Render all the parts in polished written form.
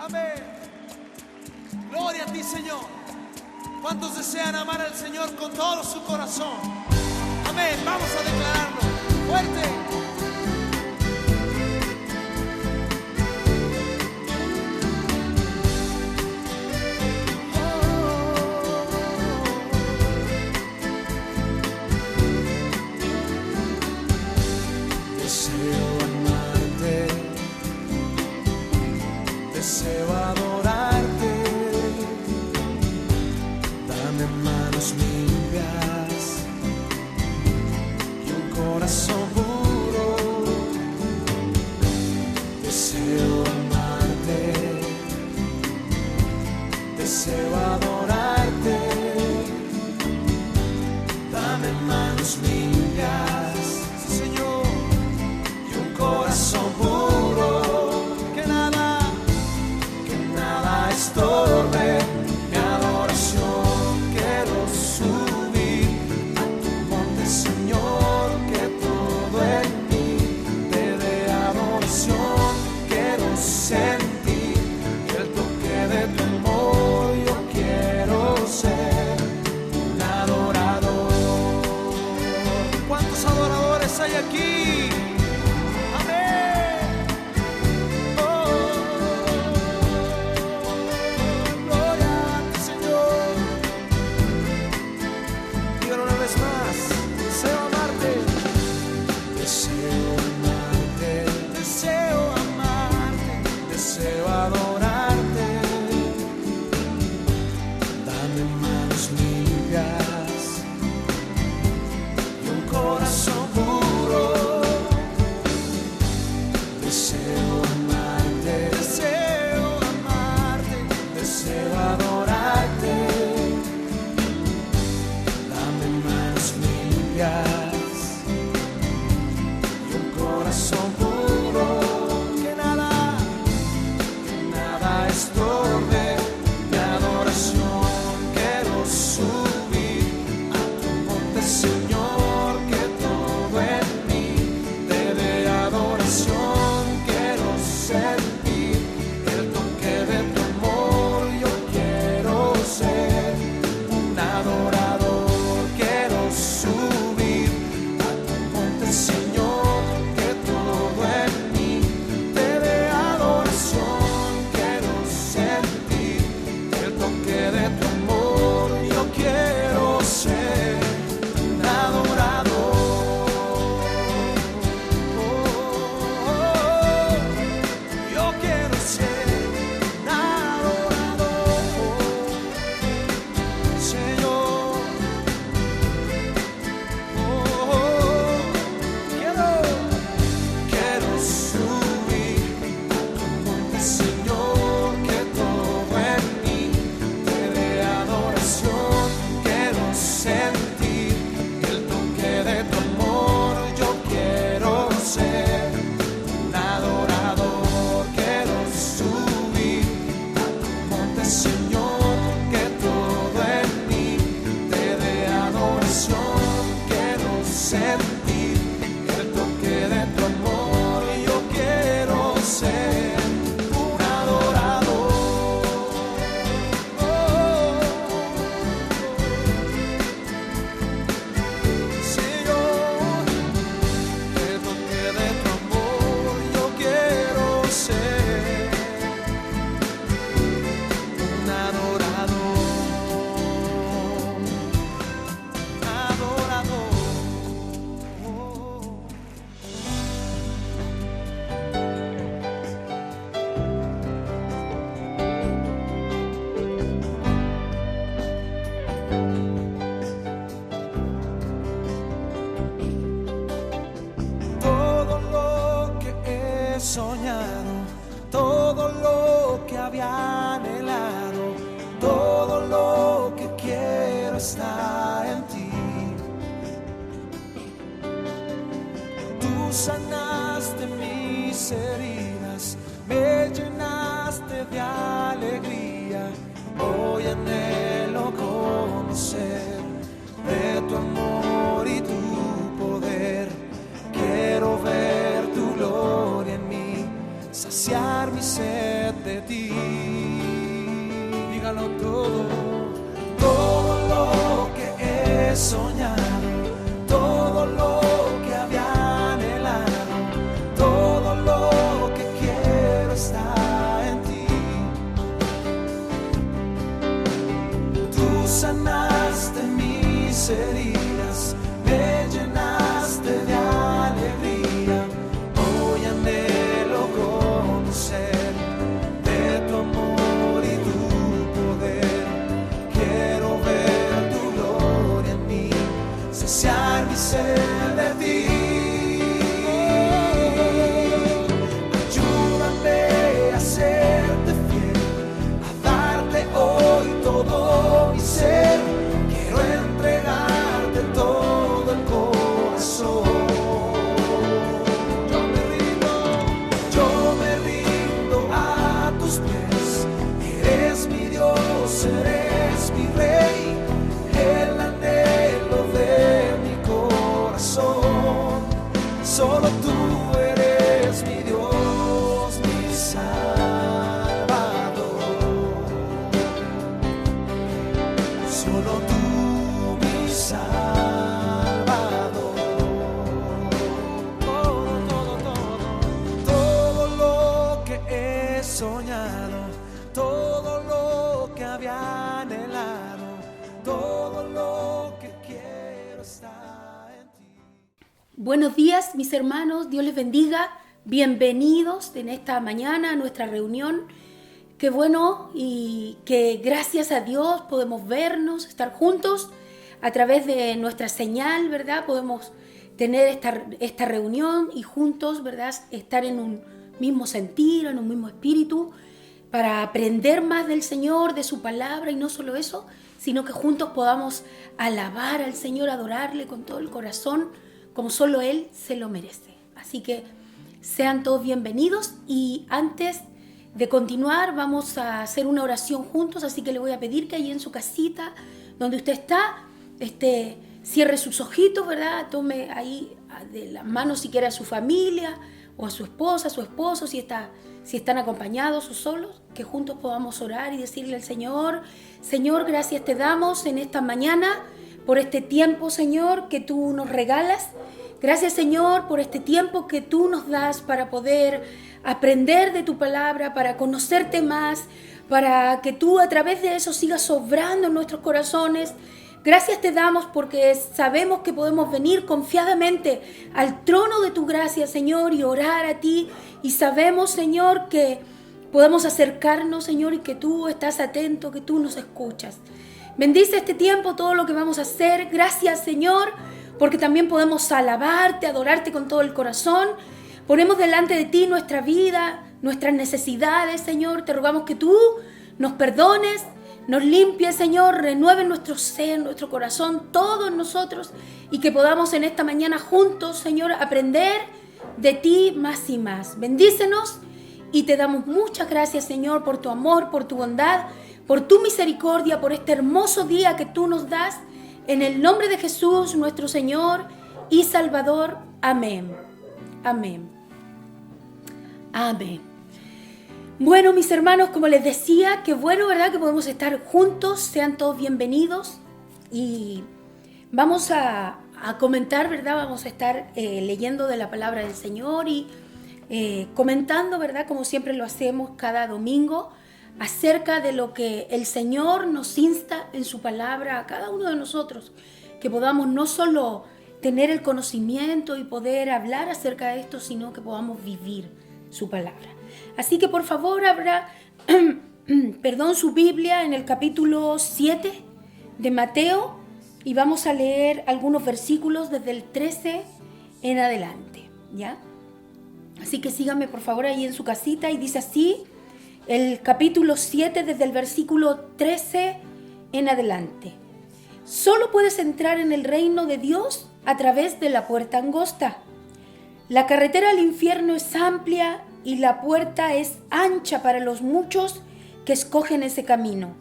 Amén. Gloria a ti, Señor. ¿Cuántos desean amar al Señor con todo su corazón? Amén. Vamos a declararlo fuerte. Deseo adorarte, dame manos limpias y un corazón puro. Deseo amarte, deseo adorarte, dame manos limpias, Señor, y un corazón puro. Estorbe mi adoración, quiero subir a tu monte, Señor, que todo en mí te dé adoración. Quiero sentir el toque de tu amor, yo quiero ser un adorador. ¿Cuántos adoradores hay aquí? Deseo adorarte, dame manos limpias y un corazón puro. Deseo amarte, deseo adorarte, dame manos limpias y un corazón puro. Estorbe mi adoración, quiero subir a tu monte, Señor, que todo en mí te dé adoración. Quiero sentir el toque de tu amor, yo quiero ser un adorador. Quiero subir a tu monte, Señor, que todo en mí te dé adoración. De tu amor, yo quiero ser un adorador. Yo quiero ser un adorador, Señor. Quiero subir a tu monte, Señor, que todo en mí quiero sentir el toque de tu amor, yo quiero ser un adorador. Quiero subir a tu monte, Señor, que todo en mí te dé adoración. Quiero sentir el toque de tu amor, yo quiero ser un adorador. Soñado, todo lo que había anhelado, todo lo que quiero está en ti. Tú sanaste mis heridas, me llenaste de alegría. Hoy anhelo conocer de tu amor y tu poder. Quiero ver tu gloria en mí, saciar mi sed de ti. soñado, todo lo que había anhelado, todo lo que quiero está en ti. Tú sanaste mis heridas, me llenaste de alegría. Hoy anhelo conocer de tu amor y tu poder. Quiero ver tu gloria en mí, saciar mi sed de ti. Ayúdame a serte fiel, a darte hoy todo mi ser. Quiero entregarte todo el corazón. Yo me rindo a tus pies. Eres mi Dios, eres mi Rey, el anhelo de mi corazón. Solo tú eres mi Dios, mi Salvador. Solo tú, mi Salvador. Todo lo que he soñado, todo lo que había anhelado, todo lo que quiero está en ti. Buenos días, mis hermanos, Dios les bendiga. Bienvenidos en esta mañana a nuestra reunión. Qué bueno y que gracias a Dios podemos vernos, estar juntos a través de nuestra señal, ¿verdad? Podemos tener esta reunión y juntos, ¿verdad? Estar en un mismo sentir, en un mismo espíritu, para aprender más del Señor, de su palabra, y no solo eso, sino que juntos podamos alabar al Señor, adorarle con todo el corazón, como solo Él se lo merece. Así que sean todos bienvenidos, y antes de continuar vamos a hacer una oración juntos, así que le voy a pedir que ahí en su casita, donde usted está, cierre sus ojitos, ¿verdad? Tome ahí de las manos si quiere a su familia, o a su esposa, a su esposo, si están acompañados o solos, que juntos podamos orar y decirle al Señor: Señor, gracias te damos en esta mañana por este tiempo, Señor, que tú nos regalas. Gracias, Señor, por este tiempo que tú nos das para poder aprender de tu palabra, para conocerte más, para que tú a través de eso sigas obrando en nuestros corazones. Gracias te damos porque sabemos que podemos venir confiadamente al trono de tu gracia, Señor, y orar a ti. Y sabemos, Señor, que podemos acercarnos, Señor, y que tú estás atento, que tú nos escuchas. Bendice este tiempo, todo lo que vamos a hacer. Gracias, Señor, porque también podemos alabarte, adorarte con todo el corazón. Ponemos delante de ti nuestra vida, nuestras necesidades, Señor. Te rogamos que tú nos perdones, nos limpies, Señor, renueve nuestro ser, nuestro corazón, todos nosotros, y que podamos en esta mañana juntos, Señor, aprender de ti más y más. Bendícenos y te damos muchas gracias, Señor, por tu amor, por tu bondad, por tu misericordia, por este hermoso día que tú nos das. En el nombre de Jesús, nuestro Señor y Salvador. Amén. Amén. Amén. Bueno, mis hermanos, como les decía, qué bueno, ¿verdad?, que podemos estar juntos. Sean todos bienvenidos. Y vamos a comentar, ¿verdad? Vamos a estar leyendo de la palabra del Señor y comentando, ¿verdad?, como siempre lo hacemos cada domingo, acerca de lo que el Señor nos insta en su palabra a cada uno de nosotros, que podamos no solo tener el conocimiento y poder hablar acerca de esto, sino que podamos vivir su palabra. Así que por favor abra su Biblia en el capítulo 7 de Mateo y vamos a leer algunos versículos desde el 13 en adelante, ¿ya? Así que síganme por favor ahí en su casita, y dice así el capítulo 7 desde el versículo 13 en adelante. Solo puedes entrar en el reino de Dios a través de la puerta angosta. La carretera al infierno es amplia y la puerta es ancha para los muchos que escogen ese camino.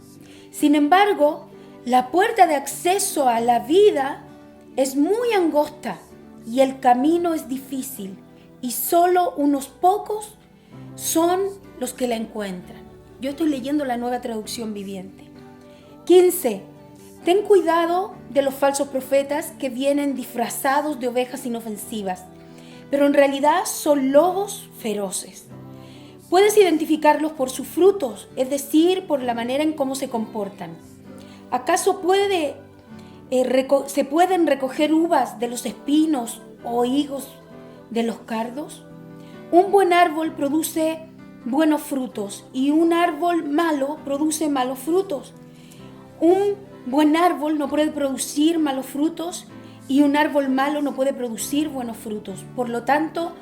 Sin embargo, la puerta de acceso a la vida es muy angosta y el camino es difícil, y solo unos pocos son los que la encuentran. Yo estoy leyendo la Nueva Traducción Viviente. 15. Ten cuidado de los falsos profetas que vienen disfrazados de ovejas inofensivas, pero en realidad son lobos feroces. Puedes identificarlos por sus frutos, es decir, por la manera en cómo se comportan. ¿Acaso se pueden recoger uvas de los espinos o higos de los cardos? Un buen árbol produce buenos frutos y un árbol malo produce malos frutos. Un buen árbol no puede producir malos frutos y un árbol malo no puede producir buenos frutos. Por lo tanto,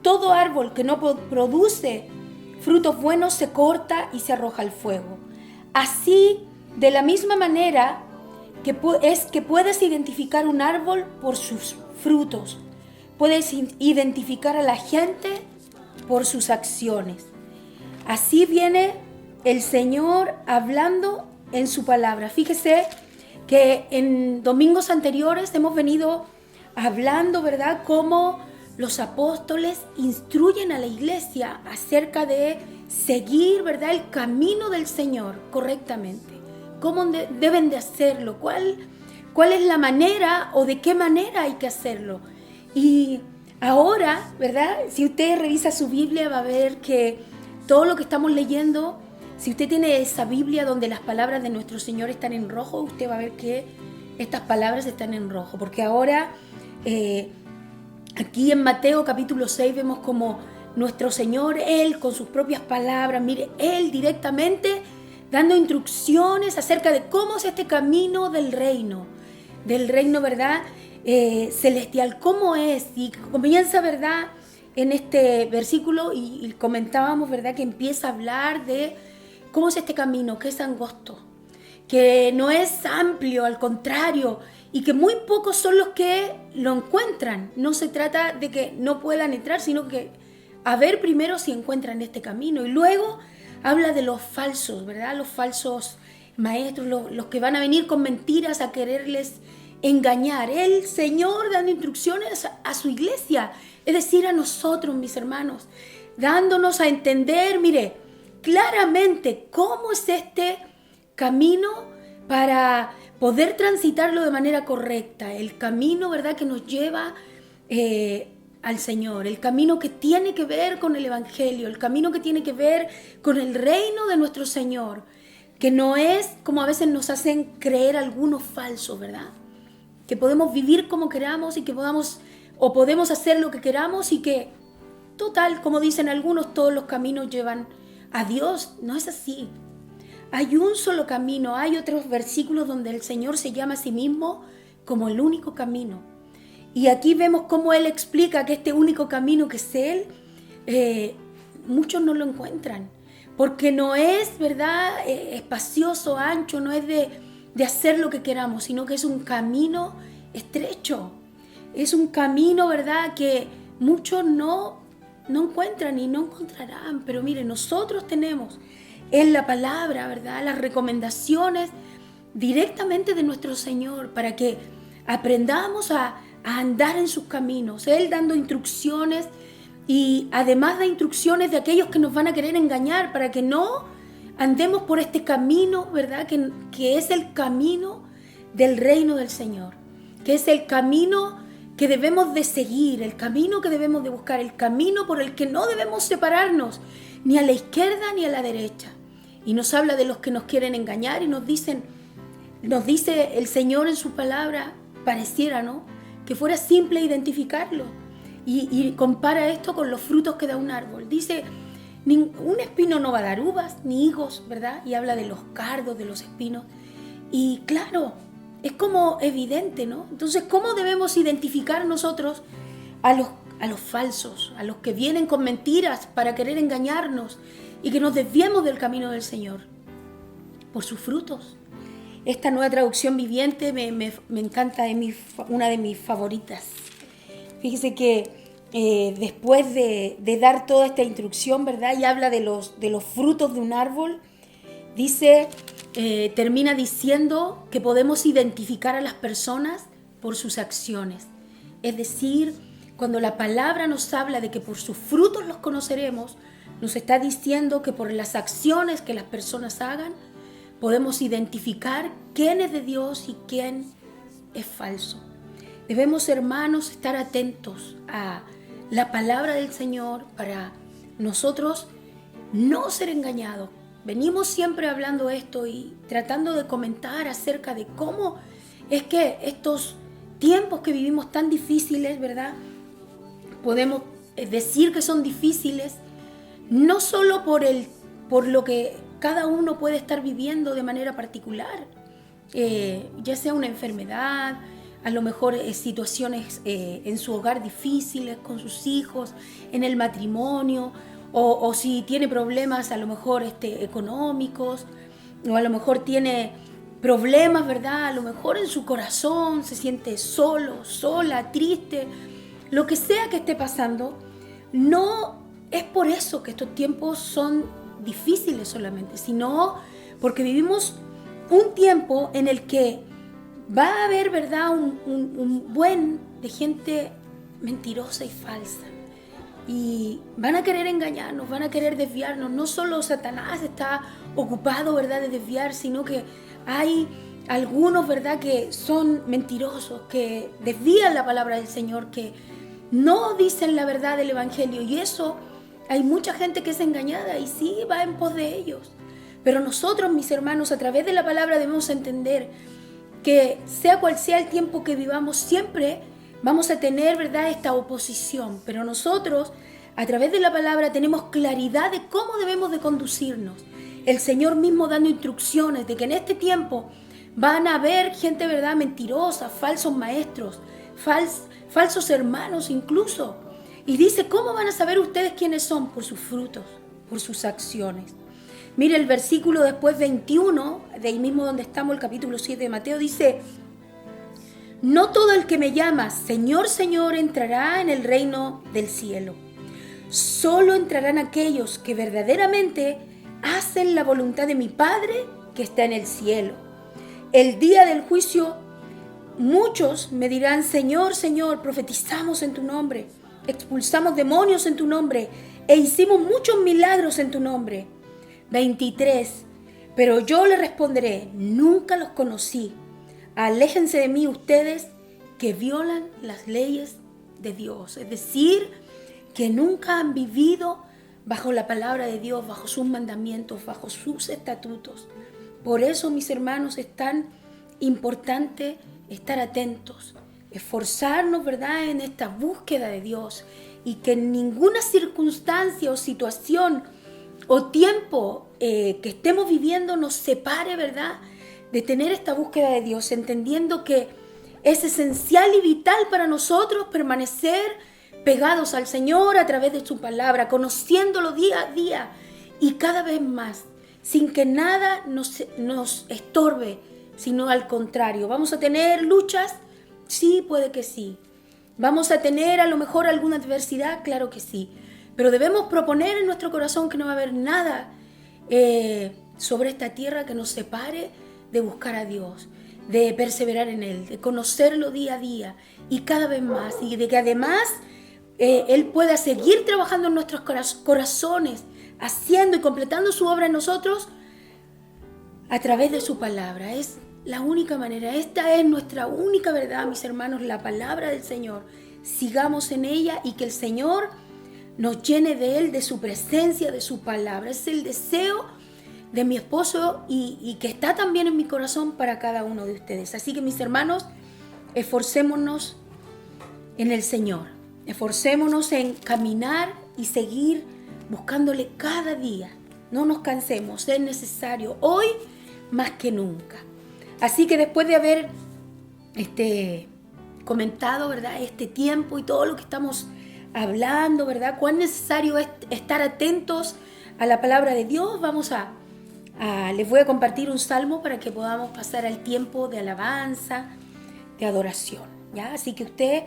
todo árbol que no produce frutos buenos se corta y se arroja al fuego. Así, de la misma manera que puedes identificar un árbol por sus frutos, puedes identificar a la gente por sus acciones. Así viene el Señor hablando en su palabra. Fíjese que en domingos anteriores hemos venido hablando, ¿verdad?, cómo los apóstoles instruyen a la iglesia acerca de seguir, ¿verdad?, el camino del Señor correctamente. ¿Cómo deben de hacerlo? ¿Cuál es la manera o de qué manera hay que hacerlo? Y ahora, ¿verdad?, si usted revisa su Biblia va a ver que todo lo que estamos leyendo, si usted tiene esa Biblia donde las palabras de nuestro Señor están en rojo, usted va a ver que estas palabras están en rojo. Porque ahora, aquí en Mateo capítulo 6 vemos como nuestro Señor, Él con sus propias palabras, mire, Él directamente dando instrucciones acerca de cómo es este camino del reino, ¿verdad?, celestial, cómo es. Y comienza, ¿verdad?, en este versículo y comentábamos, ¿verdad?, que empieza a hablar de cómo es este camino, que es angosto, que no es amplio, al contrario, y que muy pocos son los que lo encuentran. No se trata de que no puedan entrar, sino que a ver primero si encuentran este camino. Y luego habla de los falsos, ¿verdad?, los falsos maestros, los que van a venir con mentiras a quererles engañar. El Señor dando instrucciones a su iglesia, es decir, a nosotros, mis hermanos, dándonos a entender, mire, claramente cómo es este camino para poder transitarlo de manera correcta. El camino, ¿verdad?, que nos lleva al Señor, el camino que tiene que ver con el Evangelio, el camino que tiene que ver con el reino de nuestro Señor, que no es como a veces nos hacen creer algunos falsos, ¿verdad?, que podemos vivir como queramos y que podemos hacer lo que queramos y que, total, como dicen algunos, todos los caminos llevan a Dios. No es así. Hay un solo camino. Hay otros versículos donde el Señor se llama a sí mismo como el único camino. Y aquí vemos cómo Él explica que este único camino que es Él, muchos no lo encuentran. Porque no es, ¿verdad?, espacioso, ancho, no es de hacer lo que queramos, sino que es un camino estrecho. Es un camino, ¿verdad?, que muchos no encuentran y no encontrarán. Pero mire, nosotros tenemos en la palabra, ¿verdad?, las recomendaciones directamente de nuestro Señor para que aprendamos a andar en sus caminos. Él dando instrucciones y además de instrucciones de aquellos que nos van a querer engañar para que no andemos por este camino, ¿verdad?, que es el camino del reino del Señor, que es el camino que debemos de seguir, el camino que debemos de buscar, el camino por el que no debemos separarnos ni a la izquierda ni a la derecha. Y nos habla de los que nos quieren engañar y nos dice el Señor en su palabra, pareciera, ¿no?, que fuera simple identificarlo. Y compara esto con los frutos que da un árbol. Dice, un espino no va a dar uvas ni higos, ¿verdad? Y habla de los cardos, de los espinos. Y claro, es como evidente, ¿no? Entonces, ¿cómo debemos identificar nosotros a los falsos, a los que vienen con mentiras para querer engañarnos y que nos desviemos del camino del Señor? Por sus frutos. Esta nueva traducción viviente me encanta, es una de mis favoritas. Fíjese que después de dar toda esta instrucción, ¿verdad?, y habla de los frutos de un árbol, dice, termina diciendo que podemos identificar a las personas por sus acciones. Es decir, cuando la palabra nos habla de que por sus frutos los conoceremos, nos está diciendo que por las acciones que las personas hagan, podemos identificar quién es de Dios y quién es falso. Debemos, hermanos, estar atentos a la palabra del Señor para nosotros no ser engañados. Venimos siempre hablando esto y tratando de comentar acerca de cómo es que estos tiempos que vivimos tan difíciles, ¿verdad? Podemos decir que son difíciles, no solo por lo que cada uno puede estar viviendo de manera particular, ya sea una enfermedad, a lo mejor situaciones en su hogar difíciles con sus hijos, en el matrimonio, o si tiene problemas a lo mejor económicos, o a lo mejor tiene problemas, ¿verdad? A lo mejor en su corazón se siente solo, sola, triste, lo que sea que esté pasando. No es por eso que estos tiempos son difíciles solamente, sino porque vivimos un tiempo en el que va a haber, ¿verdad?, un buen de gente mentirosa y falsa. Y van a querer engañarnos, van a querer desviarnos. No solo Satanás está ocupado, ¿verdad?, de desviar, sino que hay algunos, ¿verdad?, que son mentirosos, que desvían la palabra del Señor, que no dicen la verdad del Evangelio. Y eso, hay mucha gente que es engañada y sí va en pos de ellos. Pero nosotros, mis hermanos, a través de la palabra debemos entender que sea cual sea el tiempo que vivamos, siempre vamos a tener, ¿verdad?, esta oposición. Pero nosotros, a través de la palabra, tenemos claridad de cómo debemos de conducirnos. El Señor mismo dando instrucciones de que en este tiempo van a haber gente, ¿verdad?, mentirosa, falsos maestros, falsos hermanos incluso. Y dice, ¿cómo van a saber ustedes quiénes son? Por sus frutos, por sus acciones. Mire el versículo después 21, de ahí mismo donde estamos, el capítulo 7 de Mateo, dice: no todo el que me llama Señor, Señor entrará en el reino del cielo. Solo entrarán aquellos que verdaderamente hacen la voluntad de mi Padre que está en el cielo. El día del juicio, muchos me dirán, Señor, Señor, profetizamos en tu nombre, expulsamos demonios en tu nombre e hicimos muchos milagros en tu nombre. 23. Pero yo le responderé, nunca los conocí. Aléjense de mí ustedes que violan las leyes de Dios. Es decir, que nunca han vivido bajo la palabra de Dios, bajo sus mandamientos, bajo sus estatutos. Por eso, mis hermanos, es tan importante estar atentos, esforzarnos, ¿verdad?, en esta búsqueda de Dios, y que en ninguna circunstancia o situación o tiempo que estemos viviendo nos separe, ¿verdad?, de tener esta búsqueda de Dios, entendiendo que es esencial y vital para nosotros permanecer pegados al Señor a través de su palabra, conociéndolo día a día y cada vez más, sin que nada nos estorbe, sino al contrario. ¿Vamos a tener luchas? Sí, puede que sí. ¿Vamos a tener a lo mejor alguna adversidad? Claro que sí. Pero debemos proponer en nuestro corazón que no va a haber nada sobre esta tierra que nos separe de buscar a Dios, de perseverar en Él, de conocerlo día a día y cada vez más, y de que además Él pueda seguir trabajando en nuestros corazones, haciendo y completando su obra en nosotros a través de su palabra. Es la única manera, esta es nuestra única verdad, mis hermanos, la palabra del Señor. Sigamos en ella y que el Señor nos llene de Él, de su presencia, de su palabra. Es el deseo de mi esposo y que está también en mi corazón para cada uno de ustedes. Así que, mis hermanos, esforcémonos en el Señor. Esforcémonos en caminar y seguir buscándole cada día. No nos cansemos, es necesario hoy más que nunca. Así que después de haber comentado, ¿verdad?, este tiempo y todo lo que estamos hablando, ¿verdad?, cuán necesario es estar atentos a la palabra de Dios, les voy a compartir un salmo para que podamos pasar al tiempo de alabanza, de adoración, ¿ya? Así que usted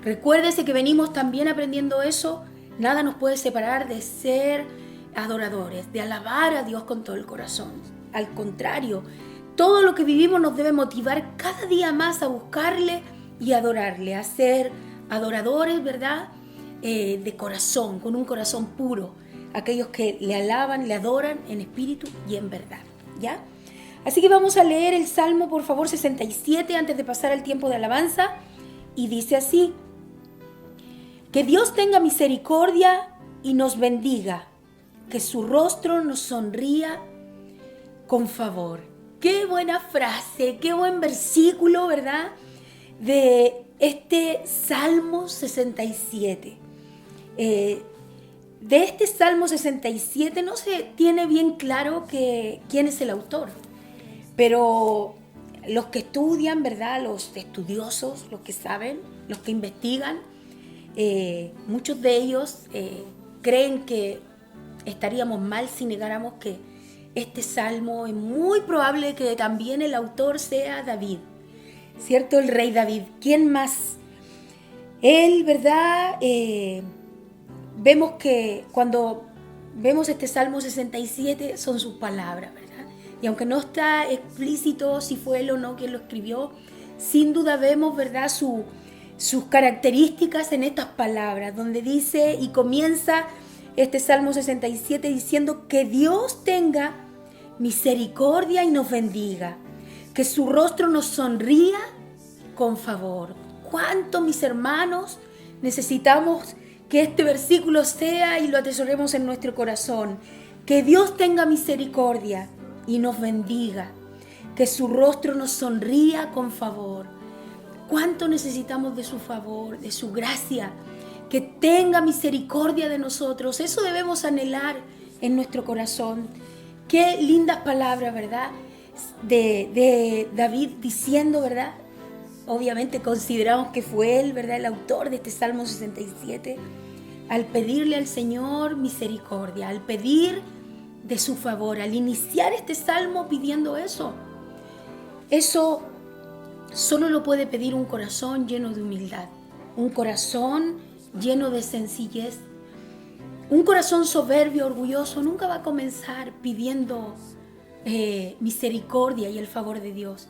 recuérdese que venimos también aprendiendo eso. Nada nos puede separar de ser adoradores, de alabar a Dios con todo el corazón. Al contrario, todo lo que vivimos nos debe motivar cada día más a buscarle y adorarle, a ser adoradores, ¿verdad?, de corazón, con un corazón puro. Aquellos que le alaban, le adoran en espíritu y en verdad, ¿ya? Así que vamos a leer el Salmo, por favor, 67, antes de pasar al tiempo de alabanza. Y dice así: que Dios tenga misericordia y nos bendiga, que su rostro nos sonría con favor. Qué buena frase, qué buen versículo, ¿verdad? De este Salmo 67. De este Salmo 67 no se tiene bien claro quién es el autor, pero los que estudian, ¿verdad? Los estudiosos, los que saben, los que investigan, muchos de ellos creen que estaríamos mal si negáramos que este salmo es muy probable que también el autor sea David, ¿cierto? El rey David. ¿Quién más? Él, ¿verdad? Vemos que cuando vemos este Salmo 67 son sus palabras, ¿verdad? Y aunque no está explícito si fue él o no quien lo escribió, sin duda vemos, ¿verdad?, sus características en estas palabras, donde dice y comienza este Salmo 67 diciendo que Dios tenga misericordia y nos bendiga, que su rostro nos sonría con favor. ¿Cuánto, mis hermanos, necesitamos que este versículo sea y lo atesoremos en nuestro corazón? Que Dios tenga misericordia y nos bendiga, que su rostro nos sonría con favor. ¿Cuánto necesitamos de su favor, de su gracia? Que tenga misericordia de nosotros. Eso debemos anhelar en nuestro corazón. Qué lindas palabras, ¿verdad? De David diciendo, ¿verdad? Obviamente consideramos que fue él, ¿verdad?, el autor de este Salmo 67, al pedirle al Señor misericordia, al pedir de su favor, al iniciar este salmo pidiendo eso. Eso solo lo puede pedir un corazón lleno de humildad, un corazón lleno de sencillez. Un corazón soberbio, orgulloso, nunca va a comenzar pidiendo misericordia y el favor de Dios.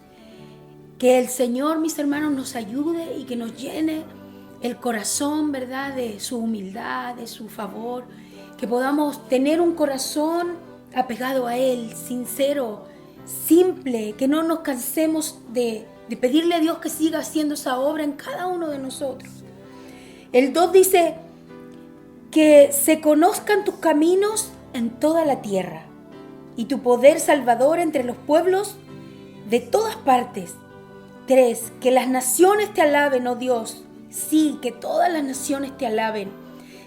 Que el Señor, mis hermanos, nos ayude y que nos llene el corazón, ¿verdad?, de su humildad, de su favor. Que podamos tener un corazón apegado a Él, sincero, simple, que no nos cansemos de pedirle a Dios que siga haciendo esa obra en cada uno de nosotros. El 2 dice que se conozcan tus caminos en toda la tierra y tu poder salvador entre los pueblos de todas partes. 3, que las naciones te alaben, oh Dios. Sí, que todas las naciones te alaben.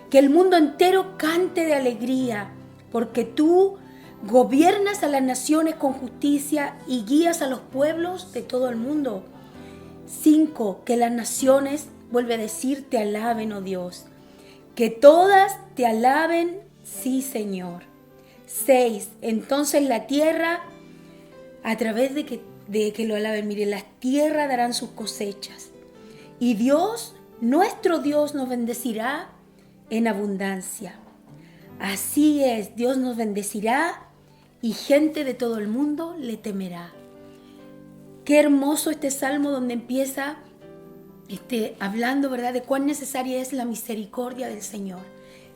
Que el mundo entero cante de alegría, porque tú gobiernas a las naciones con justicia y guías a los pueblos de todo el mundo. 5, que las naciones, vuelve a decir, te alaben, oh Dios. Que todas te alaben, sí, Señor. 6, entonces la tierra, a través de que lo alaben, mire, las tierras darán sus cosechas. Y Dios, nuestro Dios, nos bendecirá en abundancia. Así es, Dios nos bendecirá y gente de todo el mundo le temerá. Qué hermoso este salmo donde empieza hablando, ¿verdad?, de cuán necesaria es la misericordia del Señor.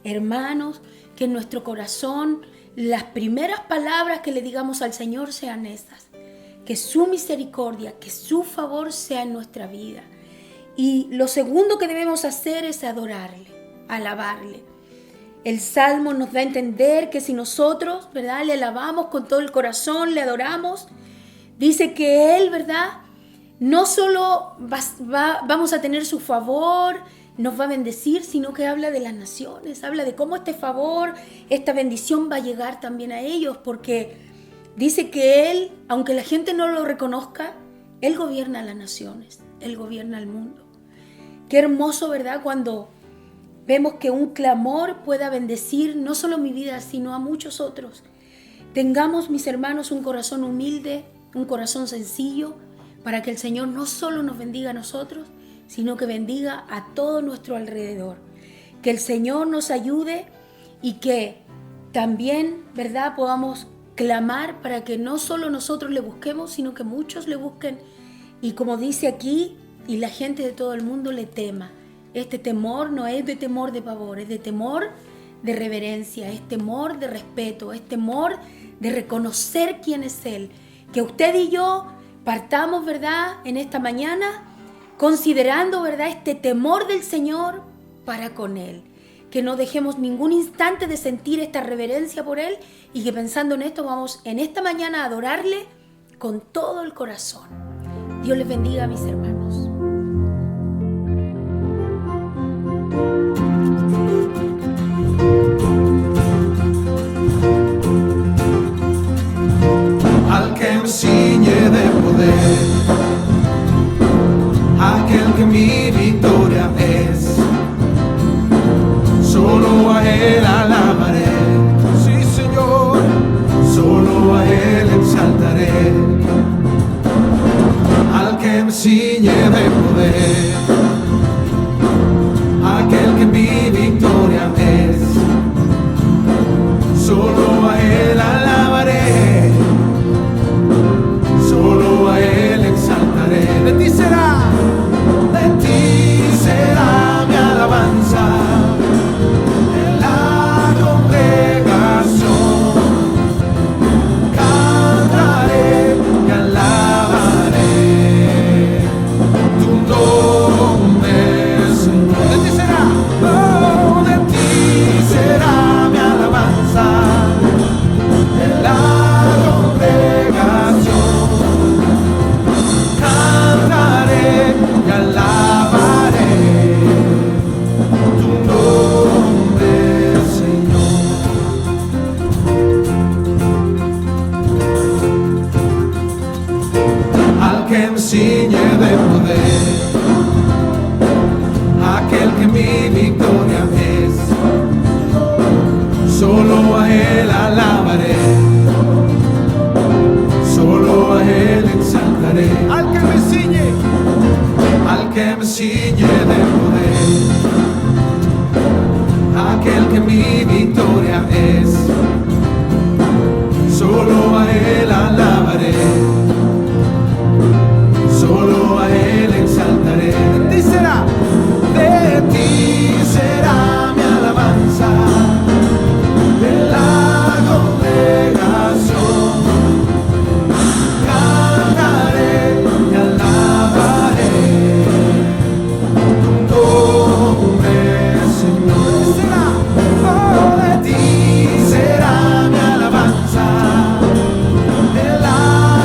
Hermanos, que en nuestro corazón las primeras palabras que le digamos al Señor sean esas. Que su misericordia, que su favor sea en nuestra vida. Y lo segundo que debemos hacer es adorarle, alabarle. El Salmo nos da a entender que si nosotros, ¿verdad?, le alabamos con todo el corazón, le adoramos, dice que Él, ¿verdad?, no solo vamos a tener su favor, nos va a bendecir, sino que habla de las naciones, habla de cómo este favor, esta bendición va a llegar también a ellos, porque dice que Él, aunque la gente no lo reconozca, Él gobierna las naciones, Él gobierna el mundo. Qué hermoso, ¿verdad?, cuando vemos que un clamor pueda bendecir no solo mi vida, sino a muchos otros. Tengamos, mis hermanos, un corazón humilde, un corazón sencillo, para que el Señor no solo nos bendiga a nosotros, sino que bendiga a todo nuestro alrededor. Que el Señor nos ayude y que también, ¿verdad?, podamos clamar para que no solo nosotros le busquemos, sino que muchos le busquen. Y como dice aquí, y la gente de todo el mundo le tema. Este temor no es de temor de pavor, es de temor de reverencia, es temor de respeto, es temor de reconocer quién es Él. que usted y yo partamos, ¿verdad?, en esta mañana considerando, ¿verdad?, este temor del Señor para con Él. Que no dejemos ningún instante de sentir esta reverencia por Él y que pensando en esto vamos en esta mañana a adorarle con todo el corazón. Dios les bendiga, mis hermanos. Al que me ciñe de poder, aquel que mi victoria es, solo a Él alabaré. Sí, Señor, solo a Él exaltaré. Al que me ciñe de poder, aquel que mi victoria es, solo a Él alabaré, solo a Él exaltaré. De ti será mi alabanza en la congregación. Cantaré y alabaré tu nombre, Señor. De ti será, oh, de ti será mi alabanza en la congregación. Cantaré y alabaré tu nombre, Señor. Al que me ciñe de poder, aquel que mi victoria es, solo a Él alabaré, solo a Él exaltaré. Al que me ciñe de poder, aquel que mi victoria es, solo a Él alabaré, solo a Él exaltaré. De ti será mi alabanza en la congregación. Cantaré y alabaré tu nombre, Señor. Oh, de ti será mi alabanza en la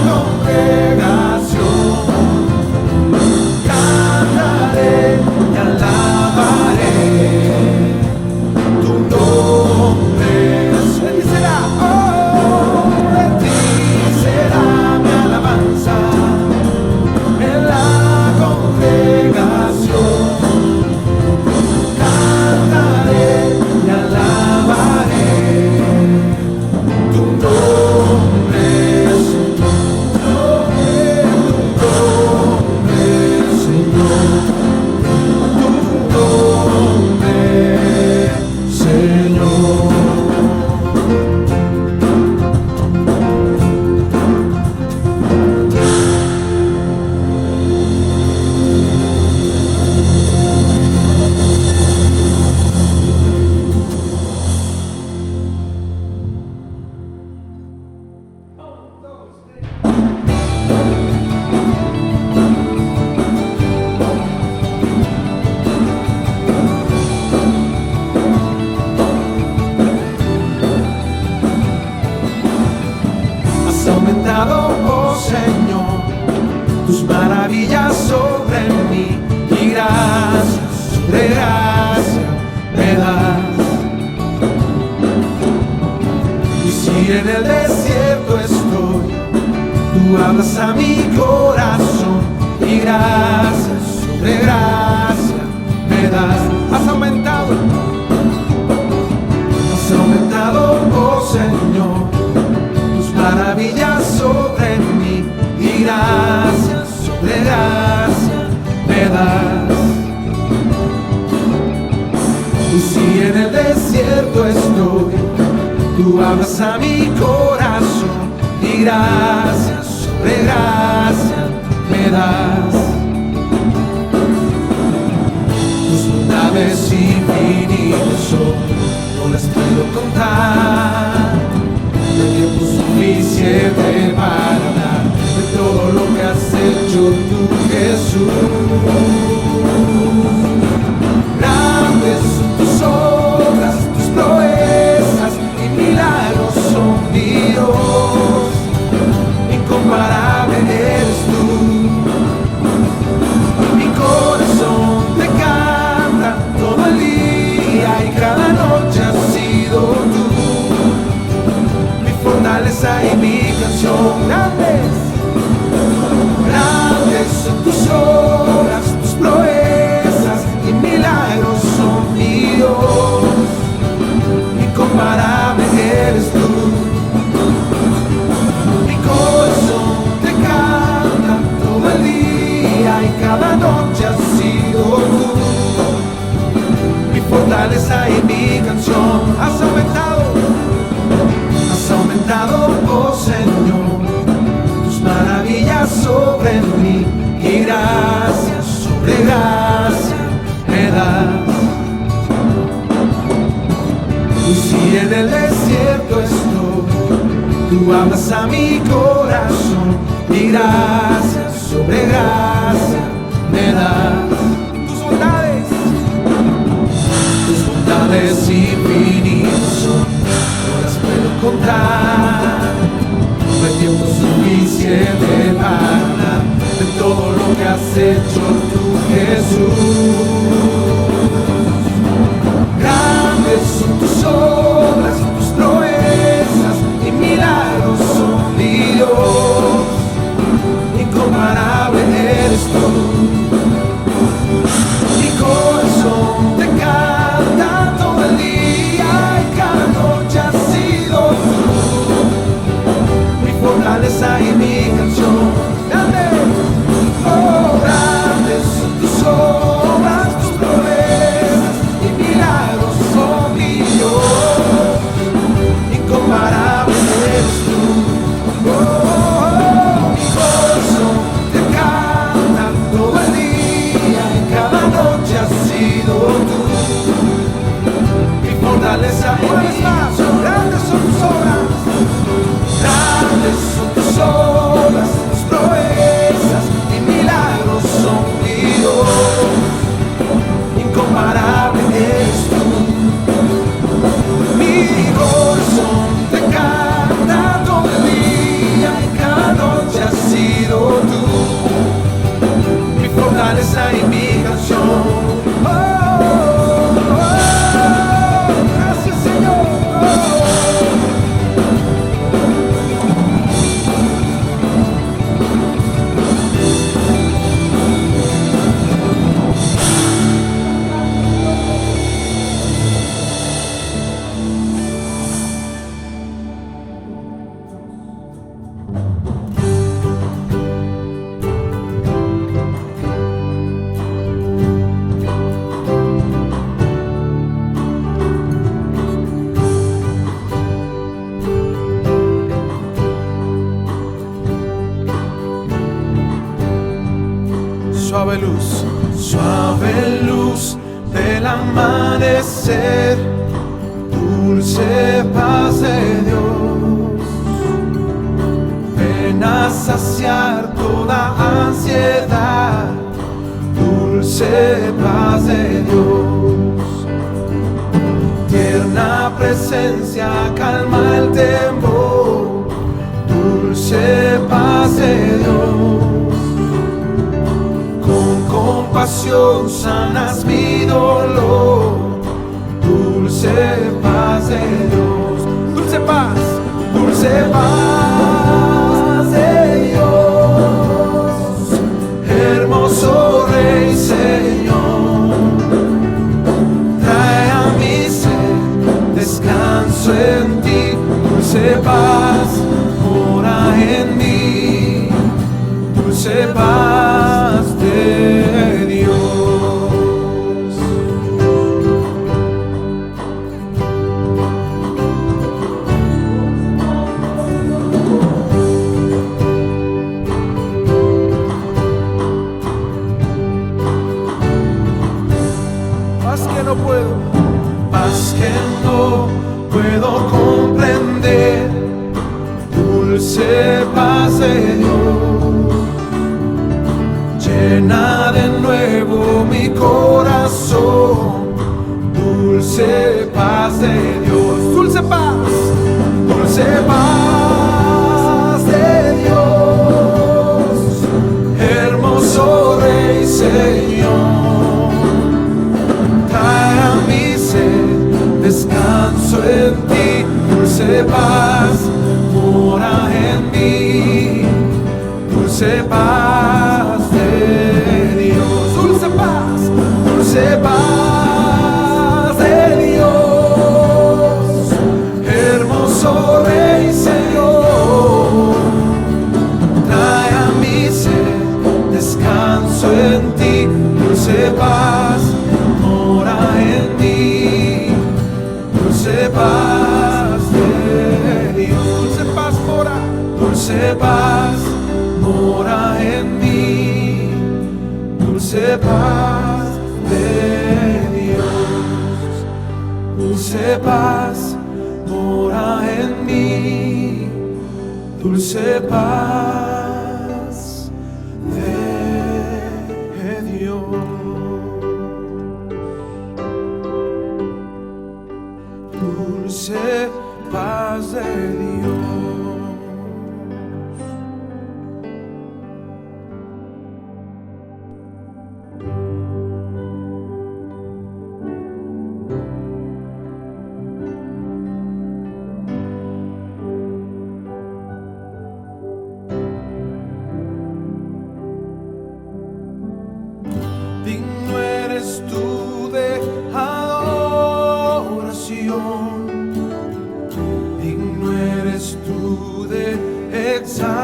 congregación. Cantaré y alabaré tu nombre. De ti será, oh, de ti será mi alabanza en la congregación. Cantaré y alabaré tu nombre, Señor. Tu nombre, Señor. Tu nombre, Señor. Has aumentado, oh Señor, tus maravillas sobre mí, y gracias sobre gracia me das. Y si en el desierto estoy, tú hablas a mi corazón, y gracias sobre gracia me das. Has aumentado, oh Señor, maravillas sobre mí, y gracias sobre gracia me das. Y si en el desierto estoy, tú hablas a mi corazón, y gracias sobre gracia me das. Tus bondades infinitas son, no las puedo contar, de tiempo suficiente para dar Grandes son tus obras, tus proezas y milagros son Dios. Incomparable eres tú. Mi corazón te canta todo el día y cada noche has sido tú. Mi fortaleza y mi canción. Grandes son tus obras, tus proezas y milagros son Dios. Incomparable eres tú. Mi corazón te canta todo el día y cada noche has sido tú. Mi fortaleza y mi canción. Has aumentado, oh Señor, tus maravillas sobre mí y gracia sobre gracia me das. Y si en el desierto estoy, tú hablas a mi corazón y gracia sobre gracia me das. Tus bondades infinitas son, no las puedo contar. No hay tiempo suficiente para hablar de todo lo que has hecho tú, Jesús. Grandes son tus obras, tus proezas y milagros son Dios. Incomparable eres tú. Mi corazón te canta todo el día y cada noche has sido tú. Mi fortaleza y mi canción. Oh, grandes son tus obras, tus proezas y milagros son Dios. Incomparable eres tú. Oh, mi corazón te canta todo el día y cada noche has sido tú. Mi fortaleza y mi canción. Grandes son tus obras. Grandes son tus obras, tus proezas y milagros son Dios. Incomparable eres tú. Mi corazón te canta todo el día y cada noche has sido tú. Mi fortaleza y mi canción. Oh, oh, oh, gracias Señor. Suave luz del amanecer, dulce paz de Dios, ven a saciar toda ansiedad, dulce paz de Dios, tierna presencia calma el temor, dulce paz de Dios. Compasión sanas mi dolor, dulce paz de Dios, dulce paz de Dios, hermoso Rey Señor, trae a mi ser descanso en ti, dulce paz mora en mí, dulce paz de Dios. Paz que no puedo comprender, dulce paz de Dios, llena de nuevo mi corazón. Dulce paz de Dios, dulce paz de Dios, hermoso Rey Señor, trae a mi ser descanso en ti. Dulce paz mora en mí, dulce paz de Dios, dulce paz de Dios, hermoso Rey Señor, trae a mi ser descanso en ti. Dulce paz mora en mí, dulce paz de Dios, dulce paz mora, dulce paz mora en mí, dulce paz de Dios, dulce paz mora en mí, dulce paz de Dios. Dulce paz de Dios. Digno eres tú de adoración, digno eres tú de exaltación.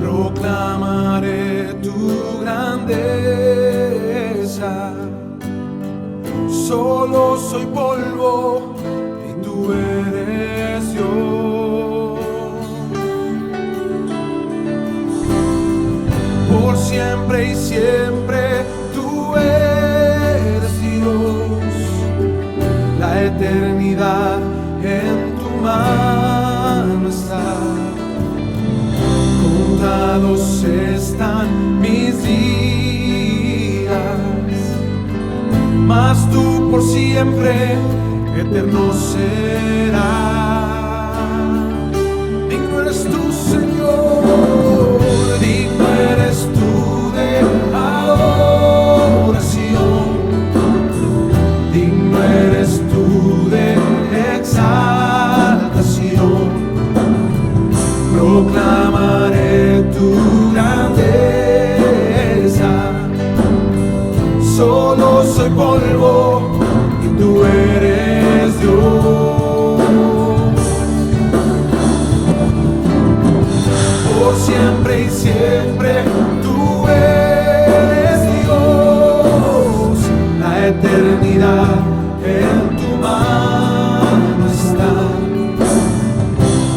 Proclamaré tu grandeza. Solo soy polvo y tú eres Dios. Por siempre y siempre tú eres Dios. La eternidad en tu mano está. Contados están mis días, mas tú por siempre eterno serás. Digno eres tú, Señor, digno eres tú de adoración, digno eres tú de exaltación. Proclamaré tu grandeza. Solo soy polvo y tú eres Dios. Por siempre y siempre tú eres Dios. La eternidad en tu mano está.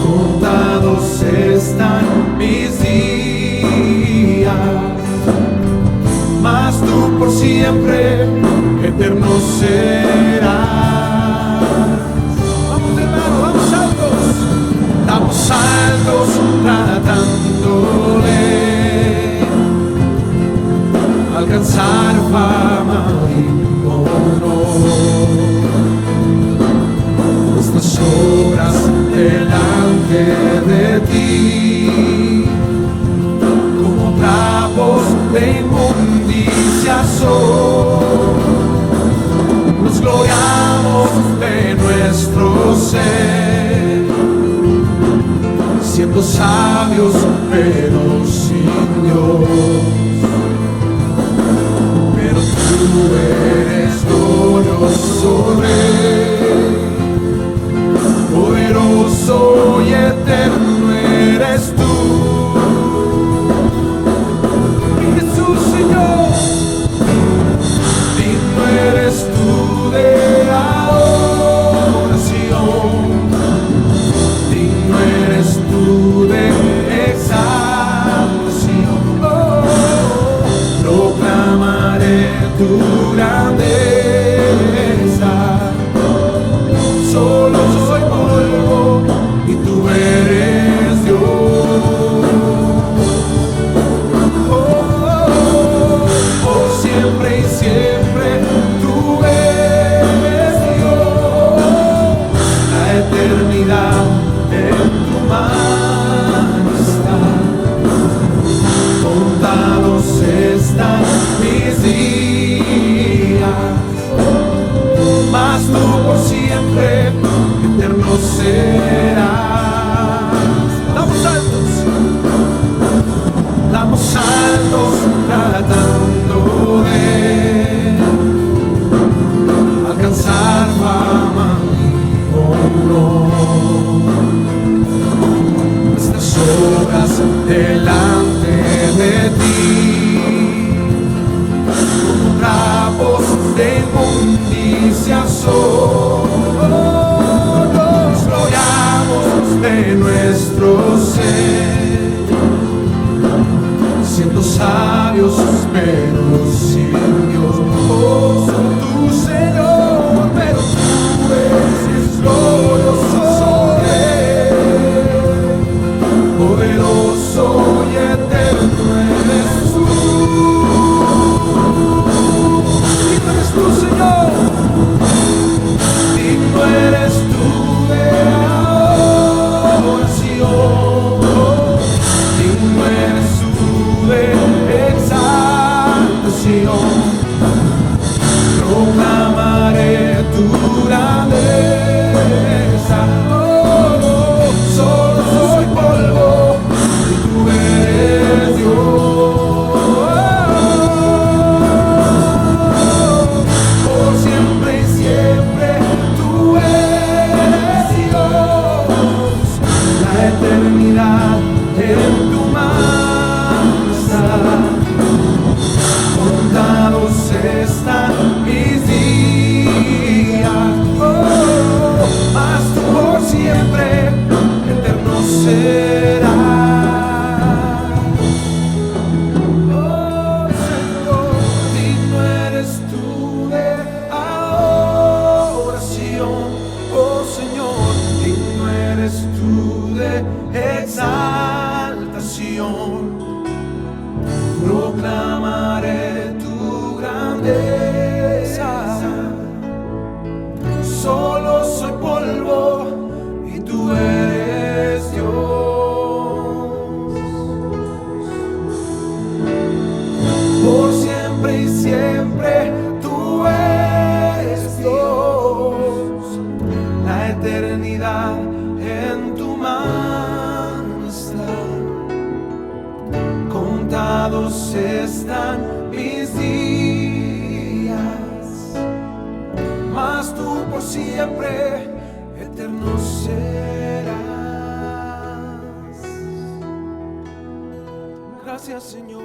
Contados están mis días, mas tú por siempre eterno serás. Vamos hermano, vamos altos, damos saltos tratándole alcanzar fama y honor. Nuestras obras delante de ti, como trapos de inmundicia son. Nos gloriamos de nuestro ser, siendo sabios pero sin Dios. Pero tú eres glorioso Rey, poderoso y eterno eres tú. Jesús Señor, digno eres tú de adoración, digno eres tú de exaltación. Proclamaré tu grandeza. Solo soy polvo y tú eres Dios. siempre y siempre tú eres Dios. La eternidad en tu mano está. Contados están mis días, mas tú por siempre eterno serás. Damos saltos tratando de alcanzar fama y honor. Nuestras obras delante de ti, como trapos de inmundicia son. Nos gloriamos de nuestro ser, siendo sabios pero sin Dios. Oh, son tu Señor, pero tú eres glorioso Rey, poderoso y eterno eres tú. Digno eres tú, Señor, digno eres tú de adoración, digno eres tú de exaltación. Proclamaré tu grandeza. Oh, solo soy polvo y tú eres Dios. Por siempre y siempre tú eres Dios. La eternidad en tu mano está. Contados están mis días, oh, mas tú por siempre eterno serás. Oh, Señor, digno eres tú de adoración. Oh, Señor, digno eres tú de exaltación. Proclamaré tu grandeza. Solo soy polvo y tú eres Dios. Por siempre y siempre tú eres Dios. La eternidad en tu mano está. Contados están mis días, mas tú por siempre eterno serás. Gracias, Señor.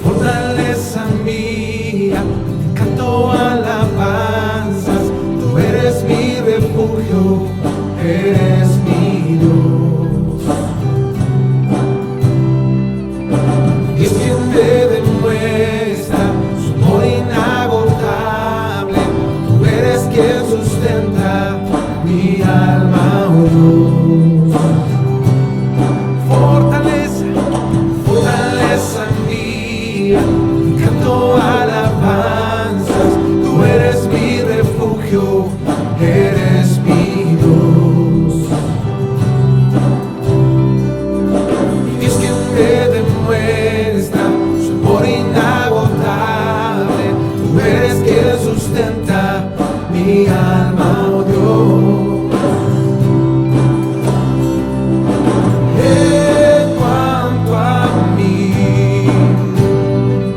Fortaleza mía, canto alabanzas. Tú eres mi refugio, eres mi Dios. Y es quien te demuestra su amor inagotable. Tú eres quien sustenta mi alma, oh Dios. Fortaleza, fortaleza mía, canto alabanzas. Tú eres mi refugio, eres mi Dios. Dios quien te demuestra su amor inagotable. Tú eres quien sustenta mi alma, oh Dios. En cuanto a mí,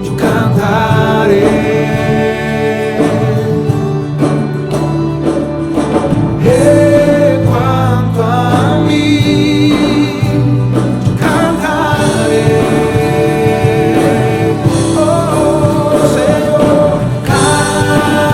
yo cantaré. En cuanto a mí, yo cantaré. Oh, Señor, cantaré.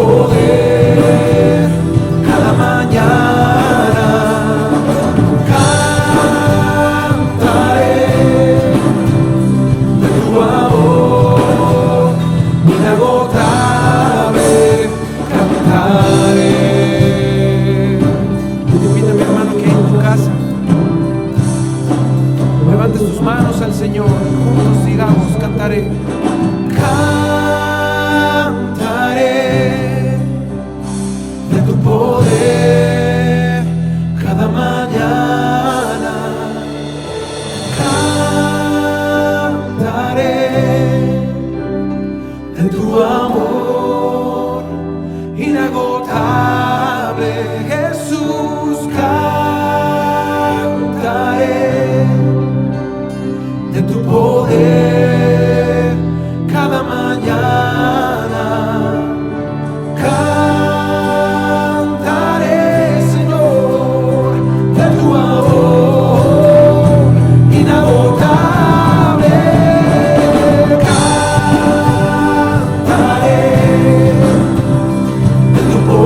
poder cada mañana. Cantaré de tu amor inagotable, cantaré. Yo te invito, mi hermano, que en tu casa levantes tus manos al Señor, juntos digamos, cantaré. Cantaré de tu poder cada mañana. Cantaré de tu amor inagotable, Jesús. Cantaré de tu poder cada mañana. Cantaré, Señor, de tu amor inagotable. Cantaré de tu poder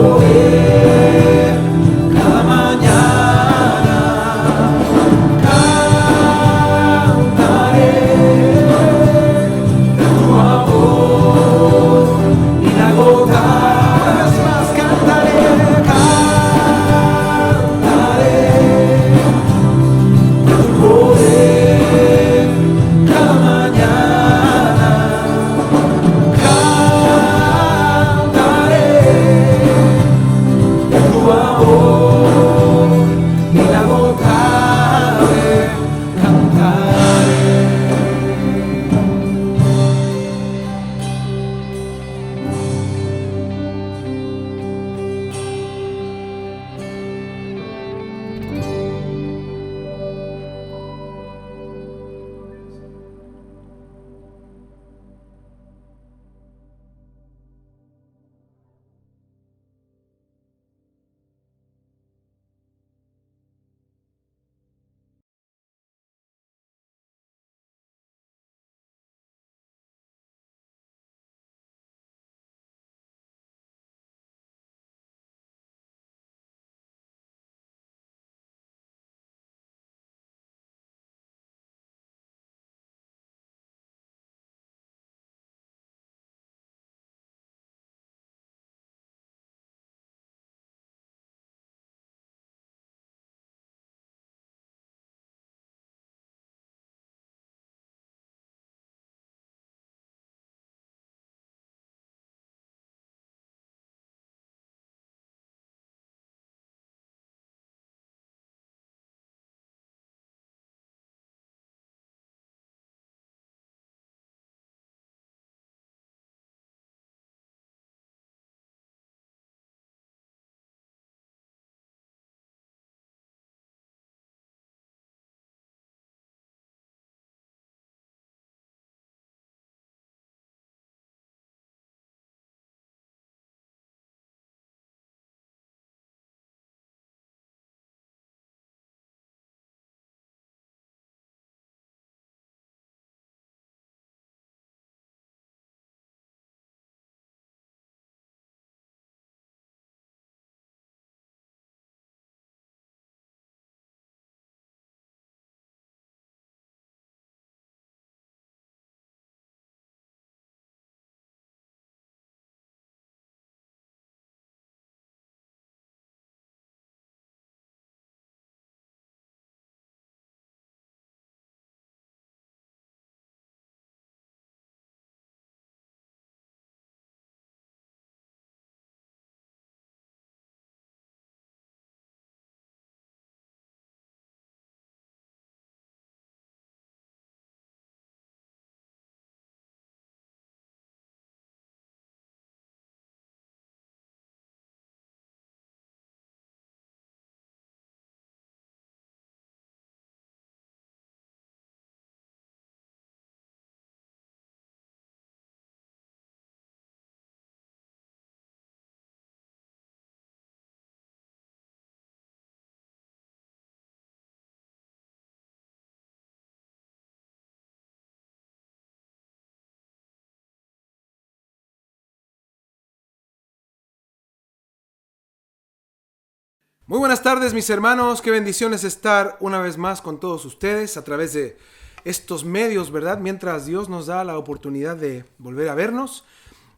Muy buenas tardes, mis hermanos. Qué bendiciones estar una vez más con todos ustedes a través de estos medios, ¿verdad? Mientras Dios nos da la oportunidad de volver a vernos.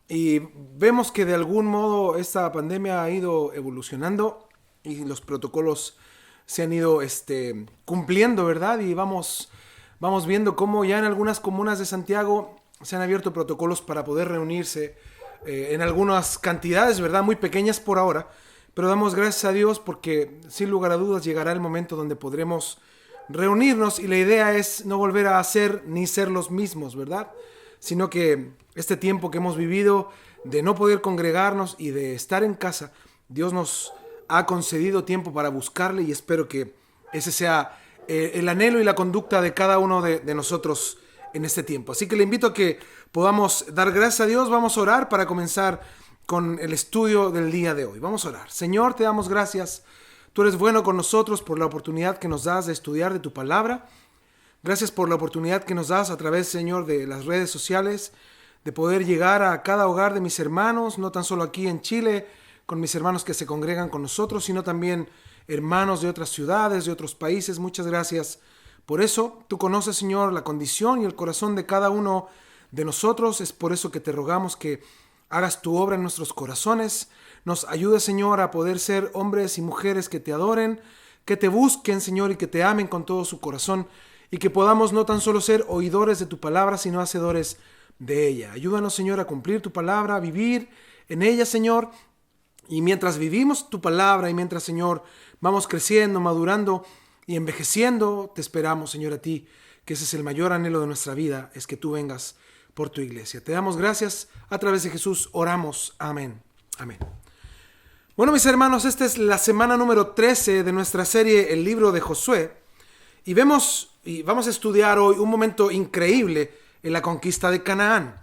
Y vemos que de algún modo esta pandemia ha ido evolucionando y los protocolos se han ido cumpliendo, ¿verdad? Y vamos viendo cómo ya en algunas comunas de Santiago se han abierto protocolos para poder reunirse en algunas cantidades, ¿verdad? Muy pequeñas por ahora. Pero damos gracias a Dios porque sin lugar a dudas llegará el momento donde podremos reunirnos y la idea es no volver a ser ni ser los mismos, ¿verdad? Sino que este tiempo que hemos vivido de no poder congregarnos y de estar en casa, Dios nos ha concedido tiempo para buscarle y espero que ese sea el anhelo y la conducta de cada uno de nosotros en este tiempo. Así que le invito a que podamos dar gracias a Dios. Vamos a orar para comenzar con el estudio del día de hoy. Vamos a orar. Señor, te damos gracias. Tú eres bueno con nosotros por la oportunidad que nos das de estudiar de tu palabra. Gracias por la oportunidad que nos das a través, Señor, de las redes sociales, de poder llegar a cada hogar de mis hermanos, no tan solo aquí en Chile, con mis hermanos que se congregan con nosotros, sino también hermanos de otras ciudades, de otros países. Muchas gracias por eso. Tú conoces, Señor, la condición y el corazón de cada uno de nosotros. Es por eso que te rogamos que hagas tu obra en nuestros corazones. Nos ayudes, Señor, a poder ser hombres y mujeres que te adoren, que te busquen, Señor, y que te amen con todo su corazón. Y que podamos no tan solo ser oidores de tu palabra, sino hacedores de ella. Ayúdanos, Señor, a cumplir tu palabra, a vivir en ella, Señor. Y mientras vivimos tu palabra y mientras, Señor, vamos creciendo, madurando y envejeciendo, te esperamos, Señor, a ti, que ese es el mayor anhelo de nuestra vida, es que tú vengas por tu iglesia. Te damos gracias. A través de Jesús oramos. Amén. Amén. Bueno, mis hermanos, esta es la semana número 13 de nuestra serie El libro de Josué. Y vamos a estudiar hoy un momento increíble en la conquista de Canaán.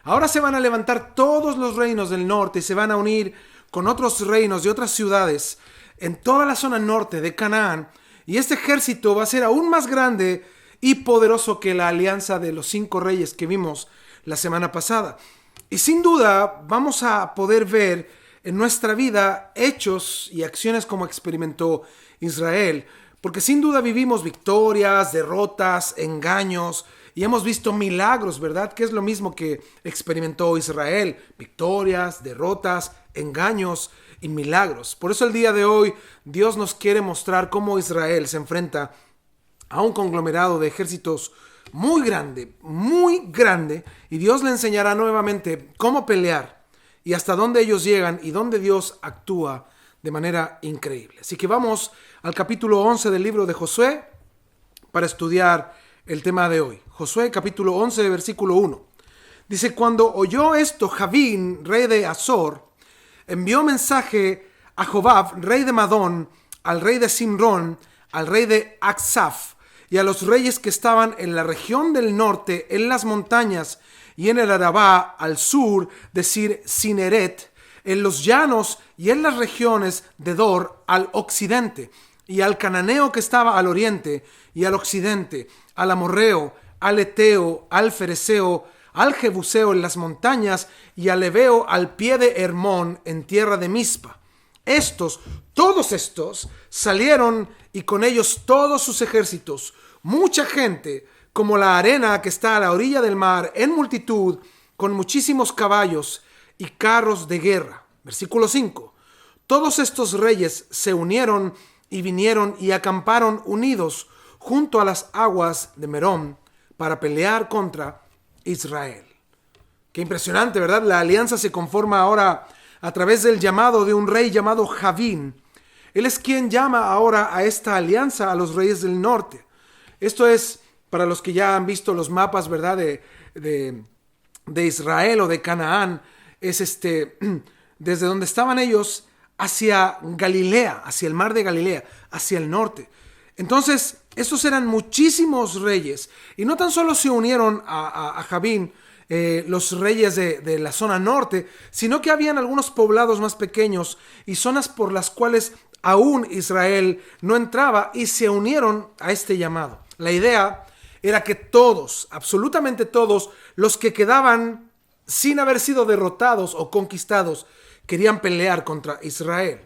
Ahora se van a levantar todos los reinos del norte y se van a unir con otros reinos de otras ciudades en toda la zona norte de Canaán. Y este ejército va a ser aún más grande y poderoso que la alianza de los 5 reyes que vimos la semana pasada. Y sin duda vamos a poder ver en nuestra vida hechos y acciones como experimentó Israel, porque sin duda vivimos victorias, derrotas, engaños y hemos visto milagros, ¿verdad? Que es lo mismo que experimentó Israel: victorias, derrotas, engaños y milagros. Por eso el día de hoy Dios nos quiere mostrar cómo Israel se enfrenta a un conglomerado de ejércitos muy grande, y Dios le enseñará nuevamente cómo pelear y hasta dónde ellos llegan y dónde Dios actúa de manera increíble. Así que vamos al capítulo 11 del libro de Josué para estudiar el tema de hoy. Josué capítulo 11, versículo 1. Dice: cuando oyó esto Javín, rey de Azor, envió mensaje a Jobab, rey de Madón, al rey de Simrón, al rey de Aksaf, y a los reyes que estaban en la región del norte, en las montañas, y en el Arabá, al sur, decir Cineret, en los llanos y en las regiones de Dor, al occidente, y al cananeo que estaba al oriente y al occidente, al amorreo, al eteo, al fereceo, al jebuseo en las montañas, y al heveo al pie de Hermón, en tierra de Mispa. Todos estos salieron, y con ellos todos sus ejércitos, mucha gente, como la arena que está a la orilla del mar, en multitud, con muchísimos caballos y carros de guerra. Versículo 5. Todos estos reyes se unieron y vinieron y acamparon unidos junto a las aguas de Merón para pelear contra Israel. Qué impresionante, ¿verdad? La alianza se conforma ahora a través del llamado de un rey llamado Javín. Él es quien llama ahora a esta alianza a los reyes del norte. Esto es, para los que ya han visto los mapas, ¿verdad? De Israel o de Canaán, es desde donde estaban ellos hacia Galilea, hacia el mar de Galilea, hacia el norte. Entonces, estos eran muchísimos reyes, y no tan solo se unieron a Javín, los reyes de la zona norte, sino que habían algunos poblados más pequeños y zonas por las cuales aún Israel no entraba, y se unieron a este llamado. La idea era que todos, absolutamente todos, los que quedaban sin haber sido derrotados o conquistados, querían pelear contra Israel.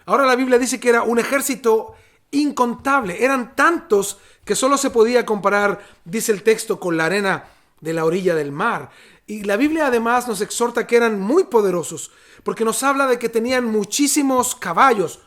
Ahora la Biblia dice que era un ejército incontable. Eran tantos que solo se podía comparar, dice el texto, con la arena de la orilla del mar. Y la Biblia además nos exhorta que eran muy poderosos, porque nos habla de que tenían muchísimos caballos.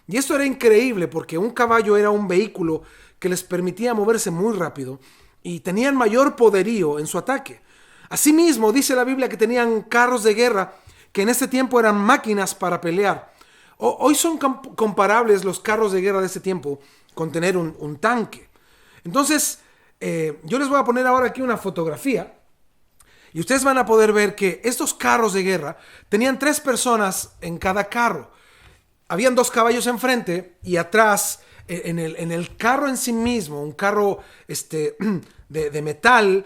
Y esto era increíble, porque un caballo era un vehículo que les permitía moverse muy rápido y tenían mayor poderío en su ataque. Asimismo, dice la Biblia que tenían carros de guerra, que en ese tiempo eran máquinas para pelear. Hoy son comparables los carros de guerra de ese tiempo con tener un tanque. Entonces, yo les voy a poner ahora aquí una fotografía y ustedes van a poder ver que estos carros de guerra tenían 3 personas en cada carro. Habían 2 caballos enfrente y atrás, en el carro en sí mismo, un carro de metal,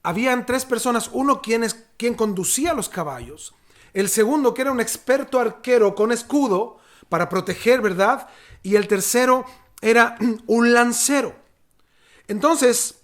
habían 3 personas. Uno quien conducía los caballos, el segundo que era un experto arquero con escudo para proteger, ¿verdad? Y el tercero era un lancero. Entonces,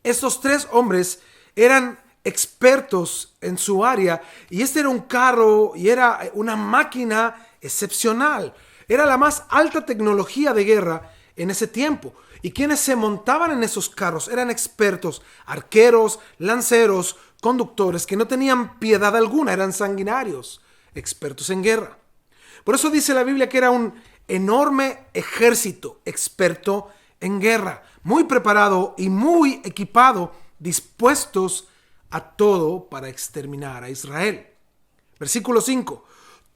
estos 3 hombres eran expertos en su área y este era un carro y era una máquina excepcional. Era la más alta tecnología de guerra en ese tiempo. Y quienes se montaban en esos carros eran expertos, arqueros, lanceros, conductores que no tenían piedad alguna, eran sanguinarios, expertos en guerra. Por eso dice la Biblia que era un enorme ejército experto en guerra, muy preparado y muy equipado, dispuestos a todo para exterminar a Israel. Versículo 5.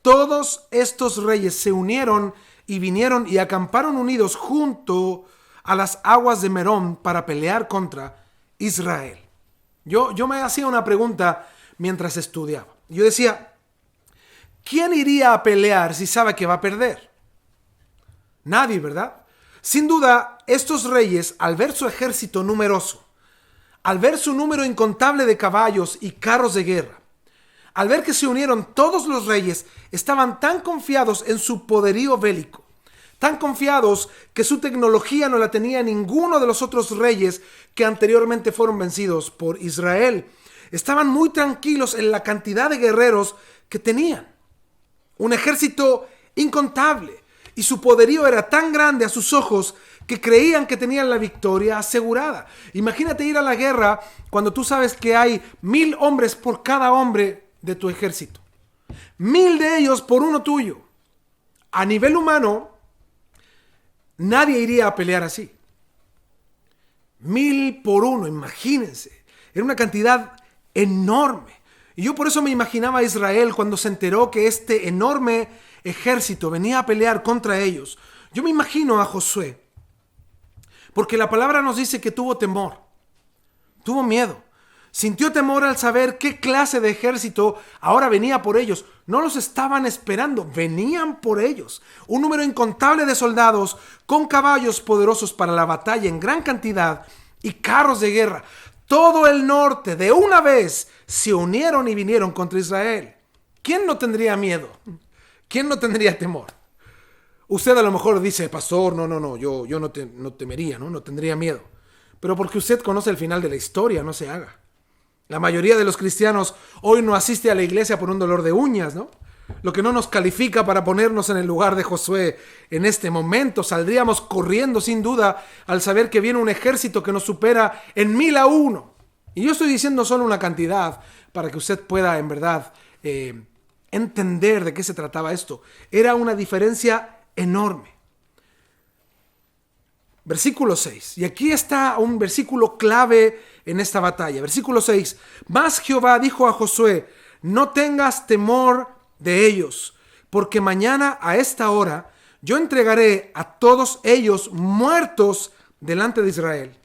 Todos estos reyes se unieron y vinieron y acamparon unidos junto a las aguas de Merón para pelear contra Israel. Yo me hacía una pregunta mientras estudiaba. Yo decía, ¿quién iría a pelear si sabe que va a perder? Nadie, ¿verdad? Sin duda, estos reyes, al ver su ejército numeroso, al ver su número incontable de caballos y carros de guerra, al ver que se unieron todos los reyes, estaban tan confiados en su poderío bélico, tan confiados que su tecnología no la tenía ninguno de los otros reyes que anteriormente fueron vencidos por Israel. Estaban muy tranquilos en la cantidad de guerreros que tenían. Un ejército incontable. Y su poderío era tan grande a sus ojos que creían que tenían la victoria asegurada. Imagínate ir a la guerra cuando tú sabes que hay 1000 hombres por cada hombre de tu ejército. 1000 de ellos por uno tuyo. A nivel humano, nadie iría a pelear así. 1000 por uno, imagínense. Era una cantidad enorme. Y yo por eso me imaginaba a Israel cuando se enteró que este enorme ejército venía a pelear contra ellos. Yo me imagino a Josué, porque la palabra nos dice que tuvo temor, tuvo miedo, sintió temor al saber qué clase de ejército ahora venía por ellos. No los estaban esperando, venían por ellos. Un número incontable de soldados con caballos poderosos para la batalla en gran cantidad y carros de guerra. Todo el norte de una vez se unieron y vinieron contra Israel. ¿Quién no tendría miedo? ¿Quién no tendría temor? Usted a lo mejor dice, pastor, no, yo no temería, no tendría miedo. Pero porque usted conoce el final de la historia, no se haga. La mayoría de los cristianos hoy no asiste a la iglesia por un dolor de uñas, ¿no? Lo que no nos califica para ponernos en el lugar de Josué en este momento. Saldríamos corriendo sin duda al saber que viene un ejército que nos supera en 1000 a 1. Y yo estoy diciendo solo una cantidad para que usted pueda en verdad entender de qué se trataba esto. Era una diferencia enorme. Versículo 6. Y aquí está un versículo clave en esta batalla. Versículo 6. Mas Jehová dijo a Josué, no tengas temor de ellos, porque mañana a esta hora yo entregaré a todos ellos muertos delante de Israel.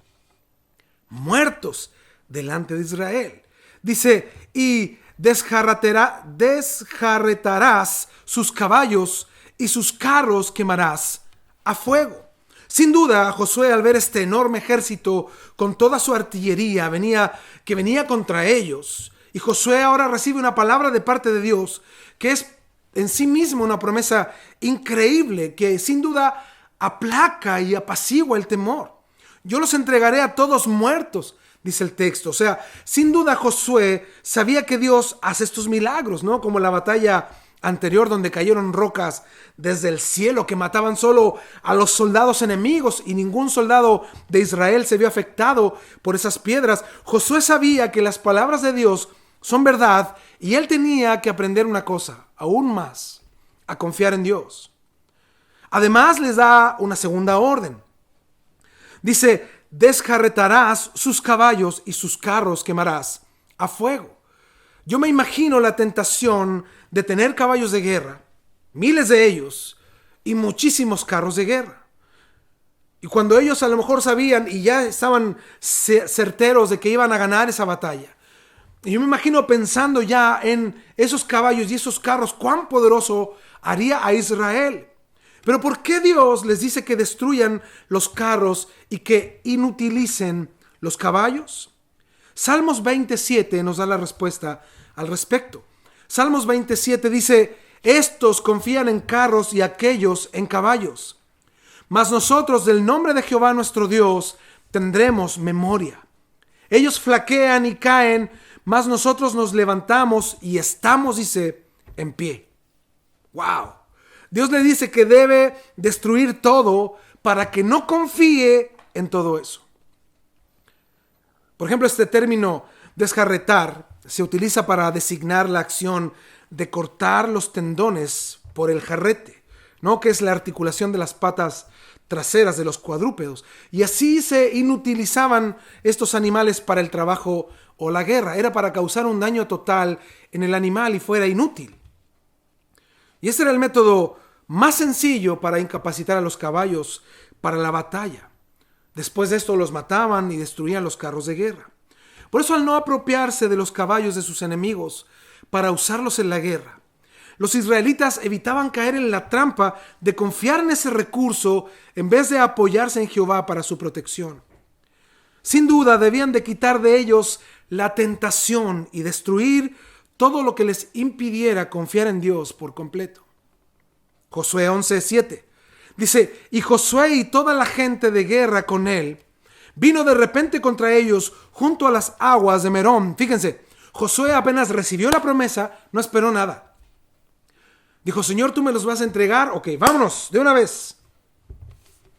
Muertos delante de Israel. Dice, y desjarretarás sus caballos y sus carros quemarás a fuego. Sin duda, Josué, al ver este enorme ejército con toda su artillería que venía contra ellos, y Josué ahora recibe una palabra de parte de Dios que es en sí mismo una promesa increíble que sin duda aplaca y apacigua el temor. Yo los entregaré a todos muertos, dice el texto. O sea, sin duda Josué sabía que Dios hace estos milagros, ¿no? Como la batalla anterior donde cayeron rocas desde el cielo que mataban solo a los soldados enemigos y ningún soldado de Israel se vio afectado por esas piedras, Josué sabía que las palabras de Dios son verdad y él tenía que aprender una cosa, aún más, a confiar en Dios. Además les da una segunda orden. Dice, desjarretarás sus caballos y sus carros quemarás a fuego. Yo me imagino la tentación de tener caballos de guerra, miles de ellos, y muchísimos carros de guerra. Y cuando ellos a lo mejor sabían y ya estaban certeros de que iban a ganar esa batalla, y yo me imagino pensando ya en esos caballos y esos carros, cuán poderoso haría a Israel. Pero ¿por qué Dios les dice que destruyan los carros y que inutilicen los caballos? Salmos 27 nos da la respuesta al respecto. Salmos 27 dice, estos confían en carros y aquellos en caballos. Mas nosotros del nombre de Jehová nuestro Dios tendremos memoria. Ellos flaquean y caen, mas nosotros nos levantamos y estamos, dice, en pie. ¡Wow! Dios le dice que debe destruir todo para que no confíe en todo eso. Por ejemplo, este término desjarretar se utiliza para designar la acción de cortar los tendones por el jarrete, ¿no? Que es la articulación de las patas traseras de los cuadrúpedos. Y así se inutilizaban estos animales para el trabajo o la guerra. Era para causar un daño total en el animal y fuera inútil. Y ese era el método más sencillo para incapacitar a los caballos para la batalla. Después de esto los mataban y destruían los carros de guerra. Por eso, al no apropiarse de los caballos de sus enemigos para usarlos en la guerra, los israelitas evitaban caer en la trampa de confiar en ese recurso en vez de apoyarse en Jehová para su protección. Sin duda debían de quitar de ellos la tentación y destruir todo lo que les impidiera confiar en Dios por completo. Josué 11:7 dice, y Josué y toda la gente de guerra con él vino de repente contra ellos junto a las aguas de Merón. Fíjense, Josué apenas recibió la promesa, no esperó nada. Dijo, Señor, ¿tú me los vas a entregar? Ok, vámonos, de una vez.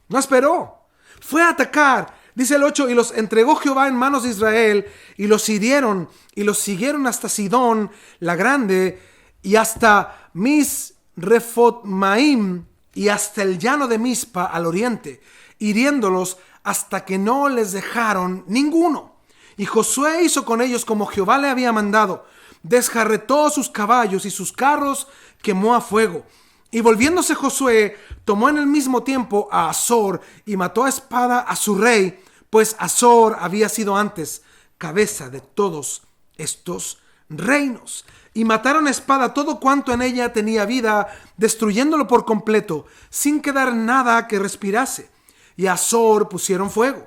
No esperó. Fue a atacar. Dice el 8, y los entregó Jehová en manos de Israel, y los hirieron, y los siguieron hasta Sidón, la grande, y hasta Misrefotmaim, y hasta el llano de Mizpa al oriente, hiriéndolos hasta que no les dejaron ninguno. Y Josué hizo con ellos como Jehová le había mandado. Desjarretó sus caballos y sus carros quemó a fuego. Y volviéndose Josué, tomó en el mismo tiempo a Azor y mató a espada a su rey, pues Azor había sido antes cabeza de todos estos reinos. Y mataron a espada todo cuanto en ella tenía vida, destruyéndolo por completo, sin quedar nada que respirase. Y a Azor pusieron fuego.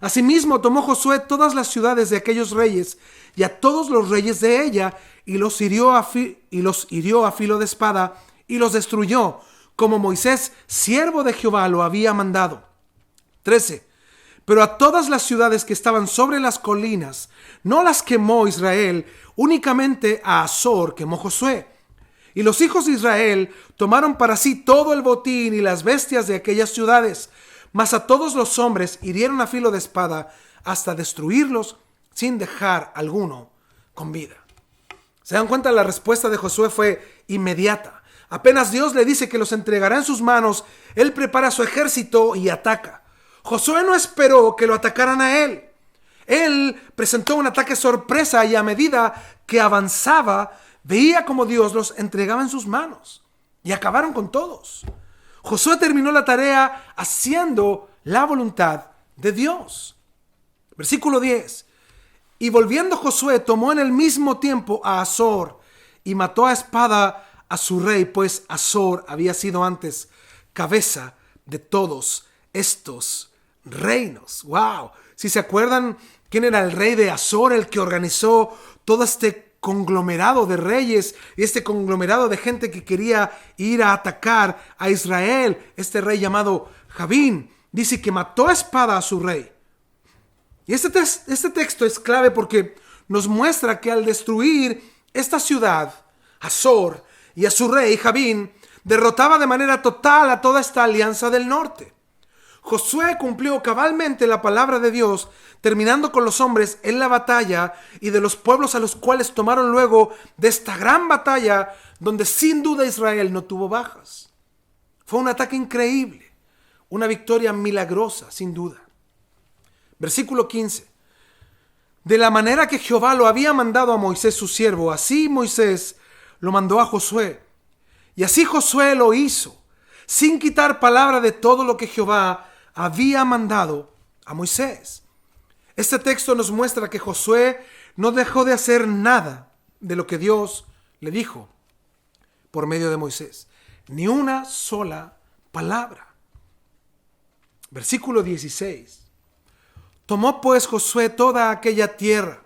Asimismo tomó Josué todas las ciudades de aquellos reyes y a todos los reyes de ella, y los hirió a filo de espada, y los destruyó, como Moisés, siervo de Jehová, lo había mandado. 13. Pero a todas las ciudades que estaban sobre las colinas, no las quemó Israel, únicamente a Azor quemó Josué. Y los hijos de Israel tomaron para sí todo el botín y las bestias de aquellas ciudades, mas a todos los hombres hirieron a filo de espada hasta destruirlos sin dejar alguno con vida. ¿Se dan cuenta? La respuesta de Josué fue inmediata. Apenas Dios le dice que los entregará en sus manos, él prepara su ejército y ataca. Josué no esperó que lo atacaran a él. Él presentó un ataque sorpresa y a medida que avanzaba, veía como Dios los entregaba en sus manos y acabaron con todos. Josué terminó la tarea haciendo la voluntad de Dios. Versículo 10. Y volviendo Josué, tomó en el mismo tiempo a Azor y mató a espada a su rey, pues Azor había sido antes cabeza de todos estos reinos. ¡Wow! Si se acuerdan quién era el rey de Azor, el que organizó todo este conglomerado de reyes y este conglomerado de gente que quería ir a atacar a Israel, este rey llamado Jabín, dice que mató a espada a su rey. Y este texto es clave porque nos muestra que al destruir esta ciudad, Azor, y a su rey Jabín, derrotaba de manera total a toda esta alianza del norte. Josué cumplió cabalmente la palabra de Dios, terminando con los hombres en la batalla y de los pueblos a los cuales tomaron luego de esta gran batalla, donde sin duda Israel no tuvo bajas. Fue un ataque increíble, una victoria milagrosa, sin duda. Versículo 15. De la manera que Jehová lo había mandado a Moisés su siervo, así Moisés lo mandó a Josué. Y así Josué lo hizo, sin quitar palabra de todo lo que Jehová había mandado a Moisés. Este texto nos muestra que Josué no dejó de hacer nada de lo que Dios le dijo por medio de Moisés. Ni una sola palabra. Versículo 16. Tomó pues Josué toda aquella tierra,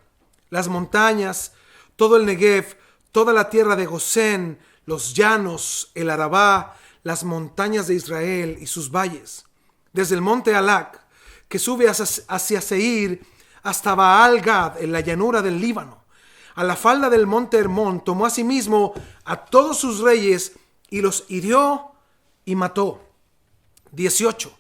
las montañas, todo el Negev, toda la tierra de Gosén, los llanos, el Arabá, las montañas de Israel y sus valles, desde el monte Alac, que sube hacia Seir, hasta Baal-Gad, en la llanura del Líbano. A la falda del monte Hermón tomó asimismo a todos sus reyes y los hirió y mató. 18.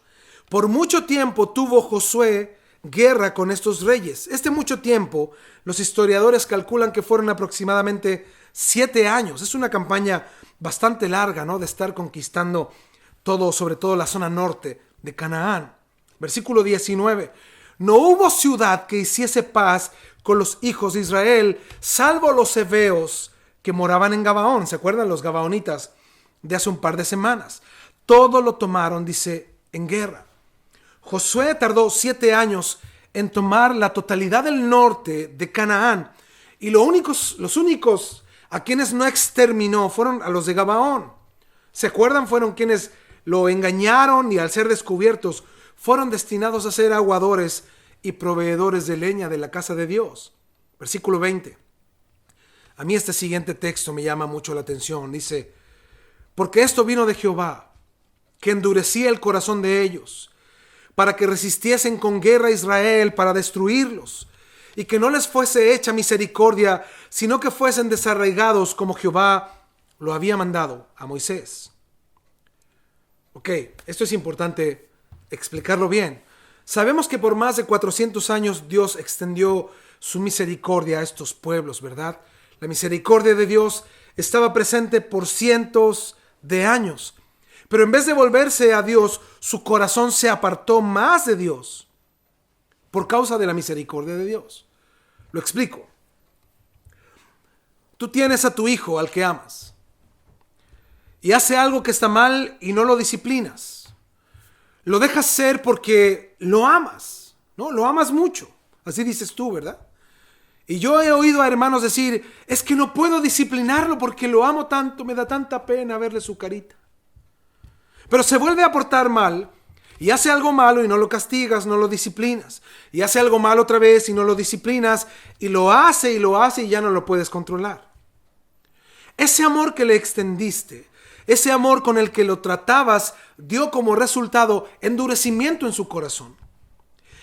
Por mucho tiempo tuvo Josué guerra con estos reyes. Mucho tiempo, los historiadores calculan que fueron aproximadamente 7 años. Es una campaña bastante larga, ¿no? De estar conquistando todo, sobre todo la zona norte de Canaán. Versículo 19. No hubo ciudad que hiciese paz con los hijos de Israel, salvo los heveos que moraban en Gabaón. ¿Se acuerdan los gabaonitas de hace un par de semanas? Todo lo tomaron, dice, en guerra. Josué tardó 7 años en tomar la totalidad del norte de Canaán. Y los únicos a quienes no exterminó fueron a los de Gabaón. ¿Se acuerdan? Fueron quienes lo engañaron y al ser descubiertos fueron destinados a ser aguadores y proveedores de leña de la casa de Dios. Versículo 20. A mí este siguiente texto me llama mucho la atención. Dice, porque esto vino de Jehová, que endurecía el corazón de ellos, para que resistiesen con guerra a Israel, para destruirlos, y que no les fuese hecha misericordia, sino que fuesen desarraigados como Jehová lo había mandado a Moisés. Ok, esto es importante explicarlo bien. Sabemos que por más de 400 años Dios extendió su misericordia a estos pueblos, ¿verdad? La misericordia de Dios estaba presente por cientos de años. Pero en vez de volverse a Dios, su corazón se apartó más de Dios por causa de la misericordia de Dios. Lo explico. Tú tienes a tu hijo al que amas y hace algo que está mal y no lo disciplinas. Lo dejas ser porque lo amas, ¿no? Lo amas mucho. Así dices tú, ¿verdad? Y yo he oído a hermanos decir, es que no puedo disciplinarlo porque lo amo tanto, me da tanta pena verle su carita. Pero se vuelve a portar mal y hace algo malo y no lo castigas, no lo disciplinas. Y hace algo malo otra vez y no lo disciplinas y lo hace y ya no lo puedes controlar. Ese amor que le extendiste, ese amor con el que lo tratabas, dio como resultado endurecimiento en su corazón.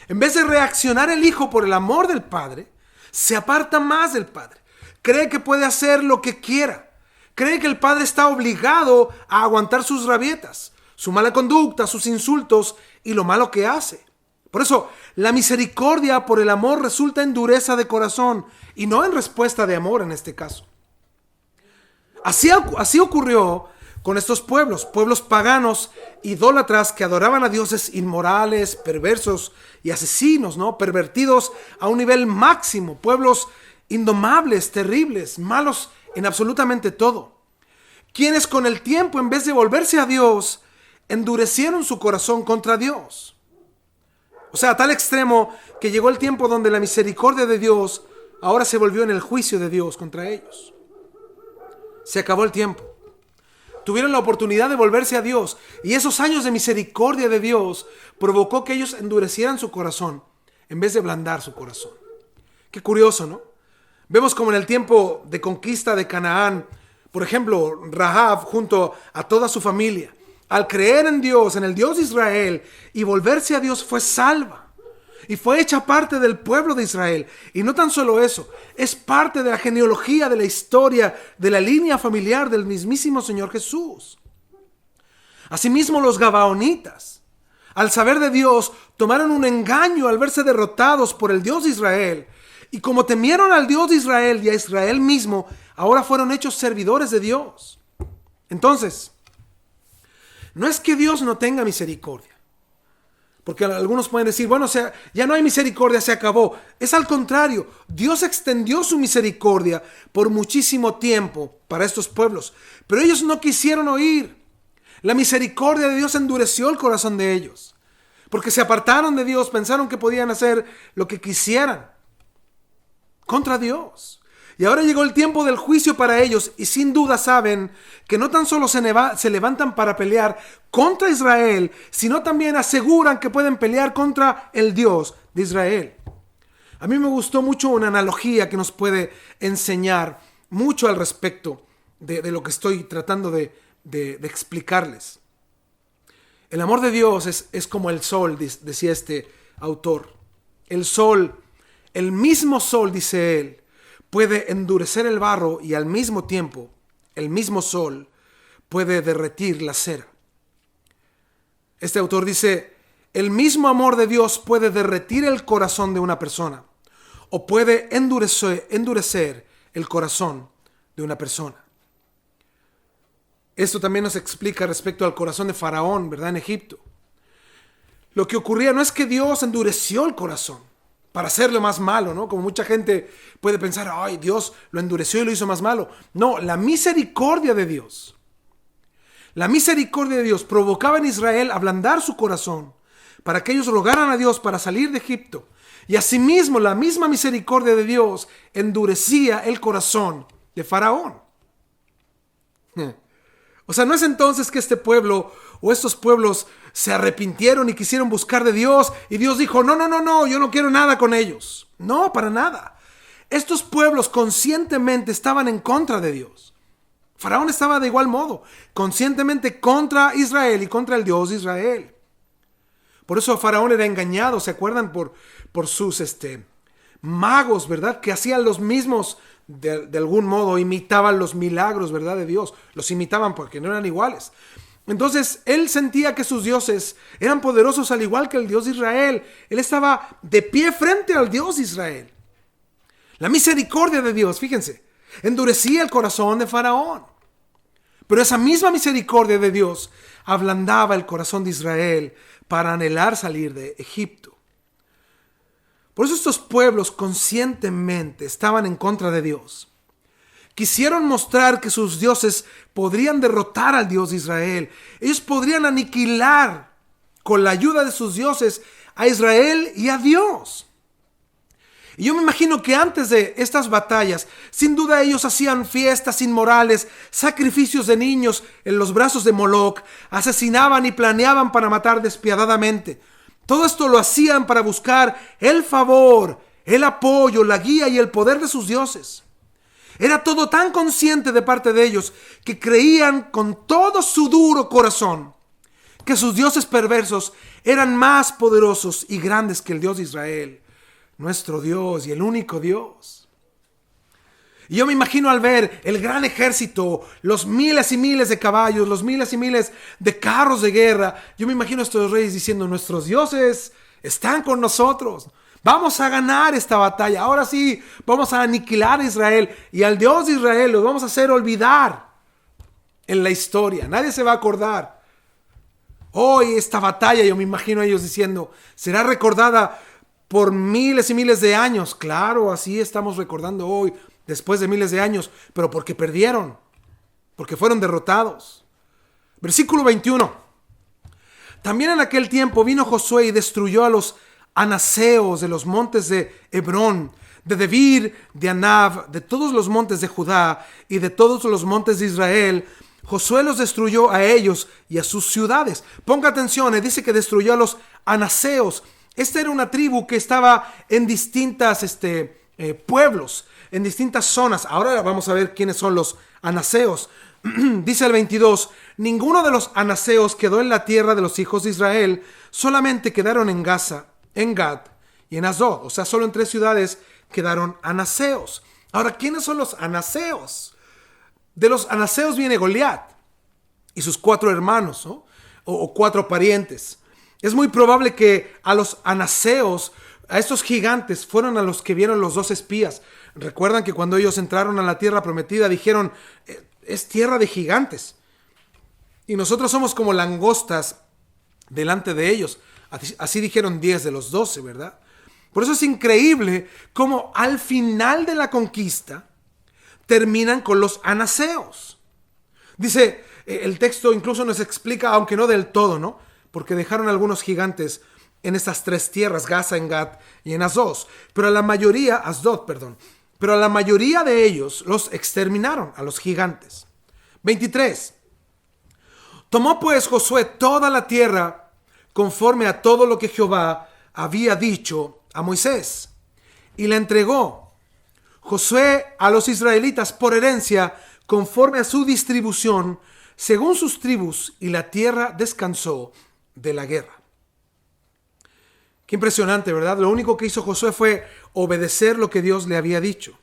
En vez de reaccionar el hijo por el amor del padre, se aparta más del padre. Cree que puede hacer lo que quiera. Cree que el padre está obligado a aguantar sus rabietas, su mala conducta, sus insultos y lo malo que hace. Por eso, la misericordia por el amor resulta en dureza de corazón y no en respuesta de amor en este caso. Así ocurrió con estos pueblos paganos, idólatras que adoraban a dioses inmorales, perversos y asesinos, ¿no? Pervertidos a un nivel máximo, pueblos indomables, terribles, malos en absolutamente todo. Quienes con el tiempo, en vez de volverse a Dios, endurecieron su corazón contra Dios. O sea, a tal extremo que llegó el tiempo donde la misericordia de Dios ahora se volvió en el juicio de Dios contra ellos. Se acabó el tiempo. Tuvieron la oportunidad de volverse a Dios y esos años de misericordia de Dios provocó que ellos endurecieran su corazón en vez de ablandar su corazón. Qué curioso, ¿no? Vemos como en el tiempo de conquista de Canaán, por ejemplo, Rahab junto a toda su familia, al creer en Dios, en el Dios de Israel y volverse a Dios, fue salva. y fue hecha parte del pueblo de Israel. Y no tan solo eso, es parte de la genealogía, de la historia, de la línea familiar del mismísimo Señor Jesús. Asimismo, los gabaonitas, al saber de Dios, tomaron un engaño al verse derrotados por el Dios de Israel. Y como temieron al Dios de Israel y a Israel mismo, ahora fueron hechos servidores de Dios. Entonces, no es que Dios no tenga misericordia. Porque algunos pueden decir, bueno, ya no hay misericordia, se acabó. Es al contrario, Dios extendió su misericordia por muchísimo tiempo para estos pueblos. Pero ellos no quisieron oír. La misericordia de Dios endureció el corazón de ellos. Porque se apartaron de Dios, pensaron que podían hacer lo que quisieran contra Dios. Y ahora llegó el tiempo del juicio para ellos, y sin duda saben que no tan solo se levantan para pelear contra Israel, sino también aseguran que pueden pelear contra el Dios de Israel. A mí me gustó mucho una analogía que nos puede enseñar mucho al respecto de lo que estoy tratando de explicarles. El amor de Dios es como el sol, decía este autor. El sol, el mismo sol, dice él, puede endurecer el barro y al mismo tiempo el mismo sol puede derretir la cera. Este autor dice, el mismo amor de Dios puede derretir el corazón de una persona o puede endurecer el corazón de una persona. Esto también nos explica respecto al corazón de Faraón, ¿verdad? En Egipto. Lo que ocurría no es que Dios endureció el corazón para hacerlo más malo, ¿no? Como mucha gente puede pensar, ay, Dios lo endureció y lo hizo más malo. No, la misericordia de Dios provocaba en Israel ablandar su corazón para que ellos rogaran a Dios para salir de Egipto. Y asimismo, la misma misericordia de Dios endurecía el corazón de Faraón. O sea, no es entonces que este pueblo o estos pueblos se arrepintieron y quisieron buscar de Dios y Dios dijo, no, yo no quiero nada con ellos. No, para nada. Estos pueblos conscientemente estaban en contra de Dios. Faraón estaba de igual modo, conscientemente contra Israel y contra el Dios de Israel. Por eso Faraón era engañado, ¿se acuerdan? Por sus magos, ¿verdad? Que hacían los mismos, de algún modo, imitaban los milagros, ¿verdad? De Dios. Los imitaban porque no eran iguales. Entonces, él sentía que sus dioses eran poderosos al igual que el Dios de Israel. Él estaba de pie frente al Dios de Israel. La misericordia de Dios, fíjense, endurecía el corazón de Faraón. Pero esa misma misericordia de Dios ablandaba el corazón de Israel para anhelar salir de Egipto. Por eso estos pueblos conscientemente estaban en contra de Dios. Quisieron mostrar que sus dioses podrían derrotar al Dios de Israel. Ellos podrían aniquilar con la ayuda de sus dioses a Israel y a Dios. Y yo me imagino que antes de estas batallas, sin duda ellos hacían fiestas inmorales, sacrificios de niños en los brazos de Moloc, asesinaban y planeaban para matar despiadadamente. Todo esto lo hacían para buscar el favor, el apoyo, la guía y el poder de sus dioses. Era todo tan consciente de parte de ellos que creían con todo su duro corazón que sus dioses perversos eran más poderosos y grandes que el Dios de Israel, nuestro Dios y el único Dios. Y yo me imagino al ver el gran ejército, los miles y miles de caballos, los miles y miles de carros de guerra, yo me imagino a estos reyes diciendo, nuestros dioses están con nosotros. Vamos a ganar esta batalla. Ahora sí, vamos a aniquilar a Israel. Y al Dios de Israel los vamos a hacer olvidar en la historia. Nadie se va a acordar. Hoy esta batalla, yo me imagino a ellos diciendo, será recordada por miles y miles de años. Claro, así estamos recordando hoy, después de miles de años. Pero porque perdieron. Porque fueron derrotados. Versículo 21. También en aquel tiempo vino Josué y destruyó a los anaseos de los montes de Hebrón, de Debir, de Anab, de todos los montes de Judá y de todos los montes de Israel. Josué los destruyó a ellos y a sus ciudades. Ponga atención, dice que destruyó a los anaseos. Esta era una tribu que estaba en distintas pueblos, en distintas zonas. Ahora vamos a ver quiénes son los anaseos. Dice el 22, ninguno de los anaseos quedó en la tierra de los hijos de Israel, solamente quedaron en Gaza, en Gad, y en Asdod. O sea, solo en 3 ciudades quedaron anaseos. Ahora, ¿quiénes son los anaseos? De los anaseos viene Goliat y sus 4 hermanos, ¿no? o 4 parientes. Es muy probable que a los anaseos, a estos gigantes, fueron a los que vieron los 2 espías. Recuerdan que cuando ellos entraron a la tierra prometida dijeron, es tierra de gigantes. Y nosotros somos como langostas delante de ellos. Así dijeron 10 de los 12, ¿verdad? Por eso es increíble cómo al final de la conquista terminan con los anaseos. Dice, el texto incluso nos explica, aunque no del todo, ¿no? Porque dejaron algunos gigantes en estas 3 tierras, Gaza, en Gat y en Asdod. Pero a la mayoría de ellos los exterminaron, a los gigantes. 23. Tomó pues Josué toda la tierra conforme a todo lo que Jehová había dicho a Moisés, y la entregó Josué a los israelitas por herencia conforme a su distribución, según sus tribus, y la tierra descansó de la guerra. Qué impresionante, ¿verdad? Lo único que hizo Josué fue obedecer lo que Dios le había dicho.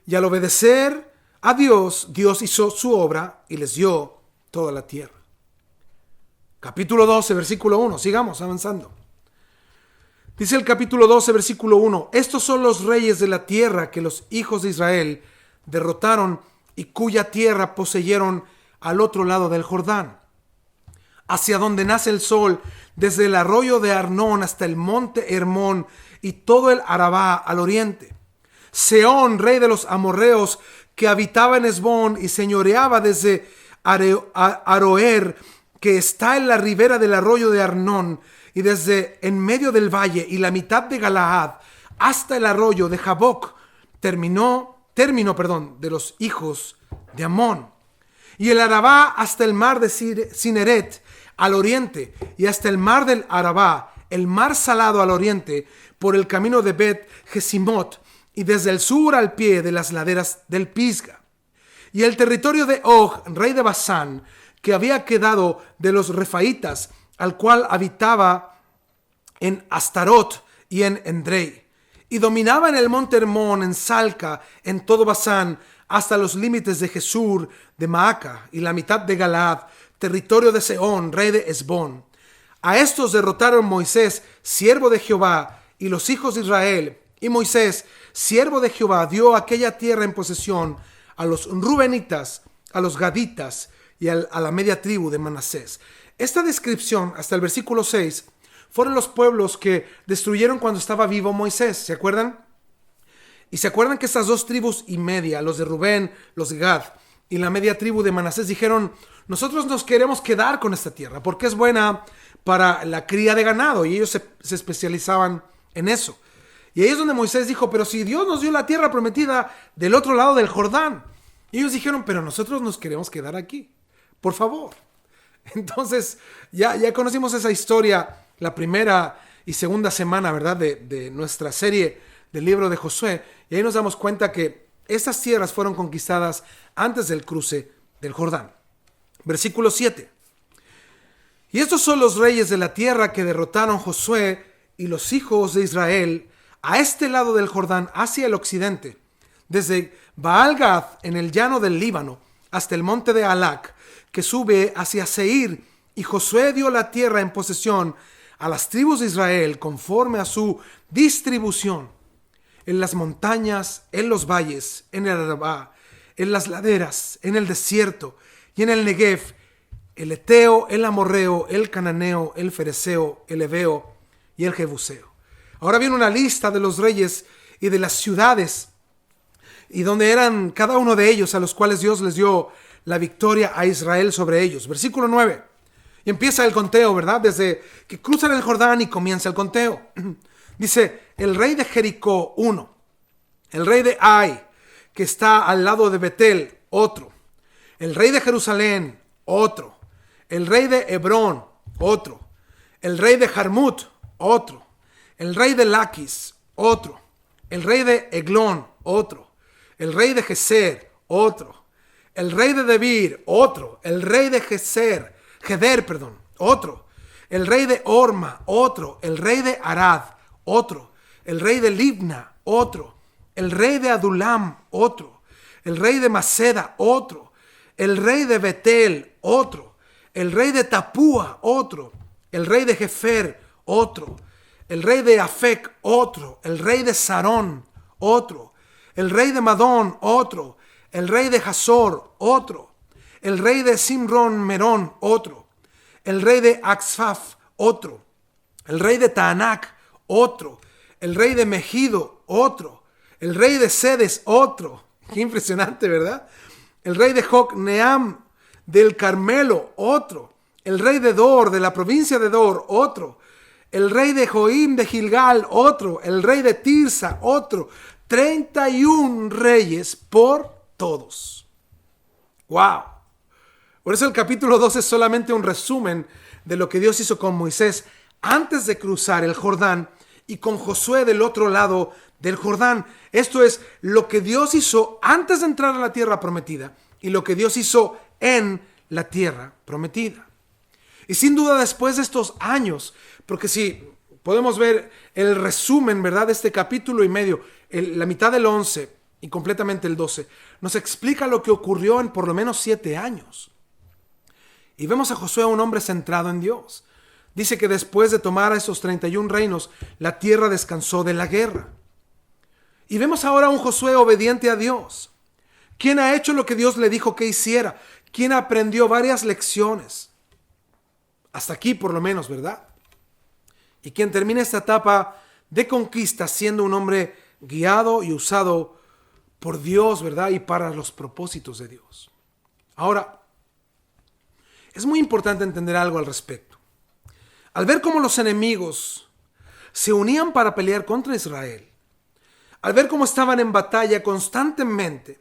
Y al obedecer a Dios, Dios hizo su obra y les dio toda la tierra. Capítulo 12, versículo 1. Sigamos avanzando. Dice el capítulo 12, versículo 1. Estos son los reyes de la tierra que los hijos de Israel derrotaron y cuya tierra poseyeron al otro lado del Jordán, hacia donde nace el sol, desde el arroyo de Arnón hasta el monte Hermón y todo el Arabá al oriente. Sehón, rey de los amorreos, que habitaba en Hesbón y señoreaba desde Aroer, que está en la ribera del arroyo de Arnón, y desde en medio del valle y la mitad de Galaad hasta el arroyo de Jaboc, término de los hijos de Amón. Y el Arabá hasta el mar de Cineret al oriente, y hasta el mar del Arabá, el mar salado al oriente, por el camino de Bet Jesimot, y desde el sur al pie de las laderas del Pisga. Y el territorio de Og, rey de Basán, que había quedado de los refaitas, al cual habitaba en Astarot y en Endrei, y dominaba en el monte Hermón, en Salca, en todo Basán, hasta los límites de Jesur, de Maaca, y la mitad de Galaad, territorio de Sehón, rey de Hesbón. A estos derrotaron Moisés, siervo de Jehová, y los hijos de Israel. Y Moisés, siervo de Jehová, dio aquella tierra en posesión a los rubenitas, a los gaditas y a la media tribu de Manasés. Esta descripción, hasta el versículo 6, fueron los pueblos que destruyeron cuando estaba vivo Moisés. ¿Se acuerdan? Y se acuerdan que estas 2 tribus y media, los de Rubén, los de Gad y la media tribu de Manasés, dijeron, nosotros nos queremos quedar con esta tierra porque es buena para la cría de ganado, y ellos se especializaban en eso. Y ahí es donde Moisés dijo, pero si Dios nos dio la tierra prometida del otro lado del Jordán. Y ellos dijeron, pero nosotros nos queremos quedar aquí, por favor. Entonces ya conocimos esa historia la primera y segunda semana, ¿verdad? De nuestra serie del libro de Josué. Y ahí nos damos cuenta que estas tierras fueron conquistadas antes del cruce del Jordán. Versículo 7. Y estos son los reyes de la tierra que derrotaron Josué y los hijos de Israel a este lado del Jordán hacia el occidente, desde Baal-Gad en el llano del Líbano hasta el monte de Alac, que sube hacia Seir. Y Josué dio la tierra en posesión a las tribus de Israel conforme a su distribución, en las montañas, en los valles, en el Arabá, en las laderas, en el desierto y en el Negev, el Eteo, el Amorreo, el Cananeo, el Fereceo, el Heveo y el Jebuseo. Ahora viene una lista de los reyes y de las ciudades y donde eran cada uno de ellos, a los cuales Dios les dio la victoria a Israel sobre ellos. Versículo 9. Y empieza el conteo, ¿verdad? Desde que cruzan el Jordán y comienza el conteo. Dice, el rey de Jericó, 1. El rey de Ai, que está al lado de Betel, otro. El rey de Jerusalén, otro. El rey de Hebrón, otro. El rey de Jarmut, otro. El rey de Laquis, otro. El rey de Eglón, otro. El rey de Geser, otro. El rey de Debir, otro. El rey de Geder, otro. El rey de Orma, otro. El rey de Arad, otro. el rey de Libna, otro, el rey de Adulam, otro, el rey de Maceda, otro, el rey de Betel, otro, el rey de Tapúa, otro, el rey de Jefer, otro, el rey de Afec, otro, el rey de Sarón, otro, el rey de Madón, otro, el rey de Hazor, otro, el rey de Simrón Merón, otro, el rey de Axfaf, otro, el rey de Taanac, otro, el rey de Megido, otro, el rey de Sedes, otro. Qué impresionante, ¿verdad? El rey de Jocneam del Carmelo, otro, el rey de Dor, de la provincia de Dor, otro, el rey de Joim de Gilgal, otro, el rey de Tirsa, otro. 31 reyes por todos. ¡Wow! Por eso el capítulo 2 es solamente un resumen de lo que Dios hizo con Moisés antes de cruzar el Jordán y con Josué del otro lado del Jordán. Esto es lo que Dios hizo antes de entrar a la tierra prometida y lo que Dios hizo en la tierra prometida. Y sin duda después de estos años, porque si podemos ver el resumen, ¿verdad?, de este capítulo y medio, la mitad del 11 y completamente el 12, nos explica lo que ocurrió en por lo menos 7 años. Y vemos a Josué, un hombre centrado en Dios. Dice que después de tomar a esos 31 reinos, la tierra descansó de la guerra. Y vemos ahora a un Josué obediente a Dios, quien ha hecho lo que Dios le dijo que hiciera, quien aprendió varias lecciones. Hasta aquí por lo menos, ¿verdad? Y quien termina esta etapa de conquista siendo un hombre guiado y usado por Dios, ¿verdad? Y para los propósitos de Dios. Ahora, es muy importante entender algo al respecto. Al ver cómo los enemigos se unían para pelear contra Israel, al ver cómo estaban en batalla constantemente,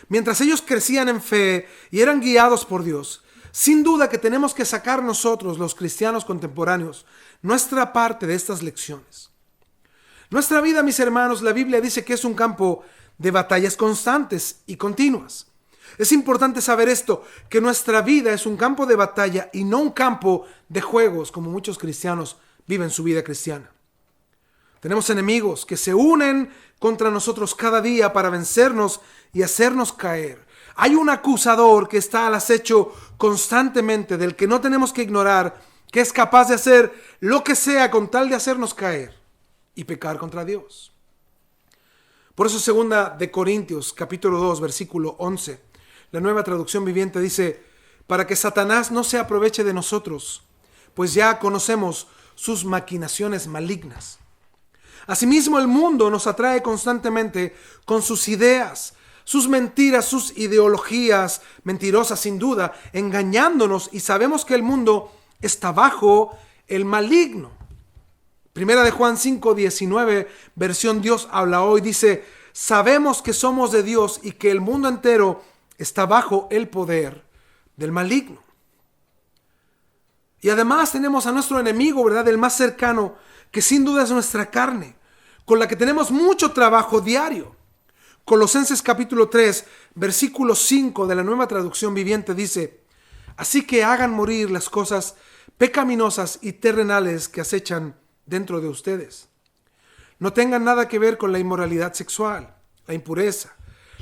mientras ellos crecían en fe y eran guiados por Dios, sin duda que tenemos que sacar nosotros, los cristianos contemporáneos, nuestra parte de estas lecciones. Nuestra vida, mis hermanos, la Biblia dice que es un campo de batallas constantes y continuas. Es importante saber esto, que nuestra vida es un campo de batalla y no un campo de juegos, como muchos cristianos viven su vida cristiana. Tenemos enemigos que se unen contra nosotros cada día para vencernos y hacernos caer. Hay un acusador que está al acecho constantemente, del que no tenemos que ignorar, que es capaz de hacer lo que sea con tal de hacernos caer y pecar contra Dios. Por eso 2 de Corintios, capítulo 2, versículo 11, la Nueva Traducción Viviente dice: para que Satanás no se aproveche de nosotros, pues ya conocemos sus maquinaciones malignas. Asimismo, el mundo nos atrae constantemente con sus ideas, sus mentiras, sus ideologías mentirosas sin duda, engañándonos, y sabemos que el mundo está bajo el maligno. Primera de Juan 5:19, versión Dios habla hoy, dice: sabemos que somos de Dios y que el mundo entero está bajo el poder del maligno. Y además tenemos a nuestro enemigo, ¿verdad?, el más cercano, que sin duda es nuestra carne, con la que tenemos mucho trabajo diario. Colosenses capítulo 3, versículo 5 de la Nueva Traducción Viviente dice: así que hagan morir las cosas pecaminosas y terrenales que acechan dentro de ustedes. No tengan nada que ver con la inmoralidad sexual, la impureza,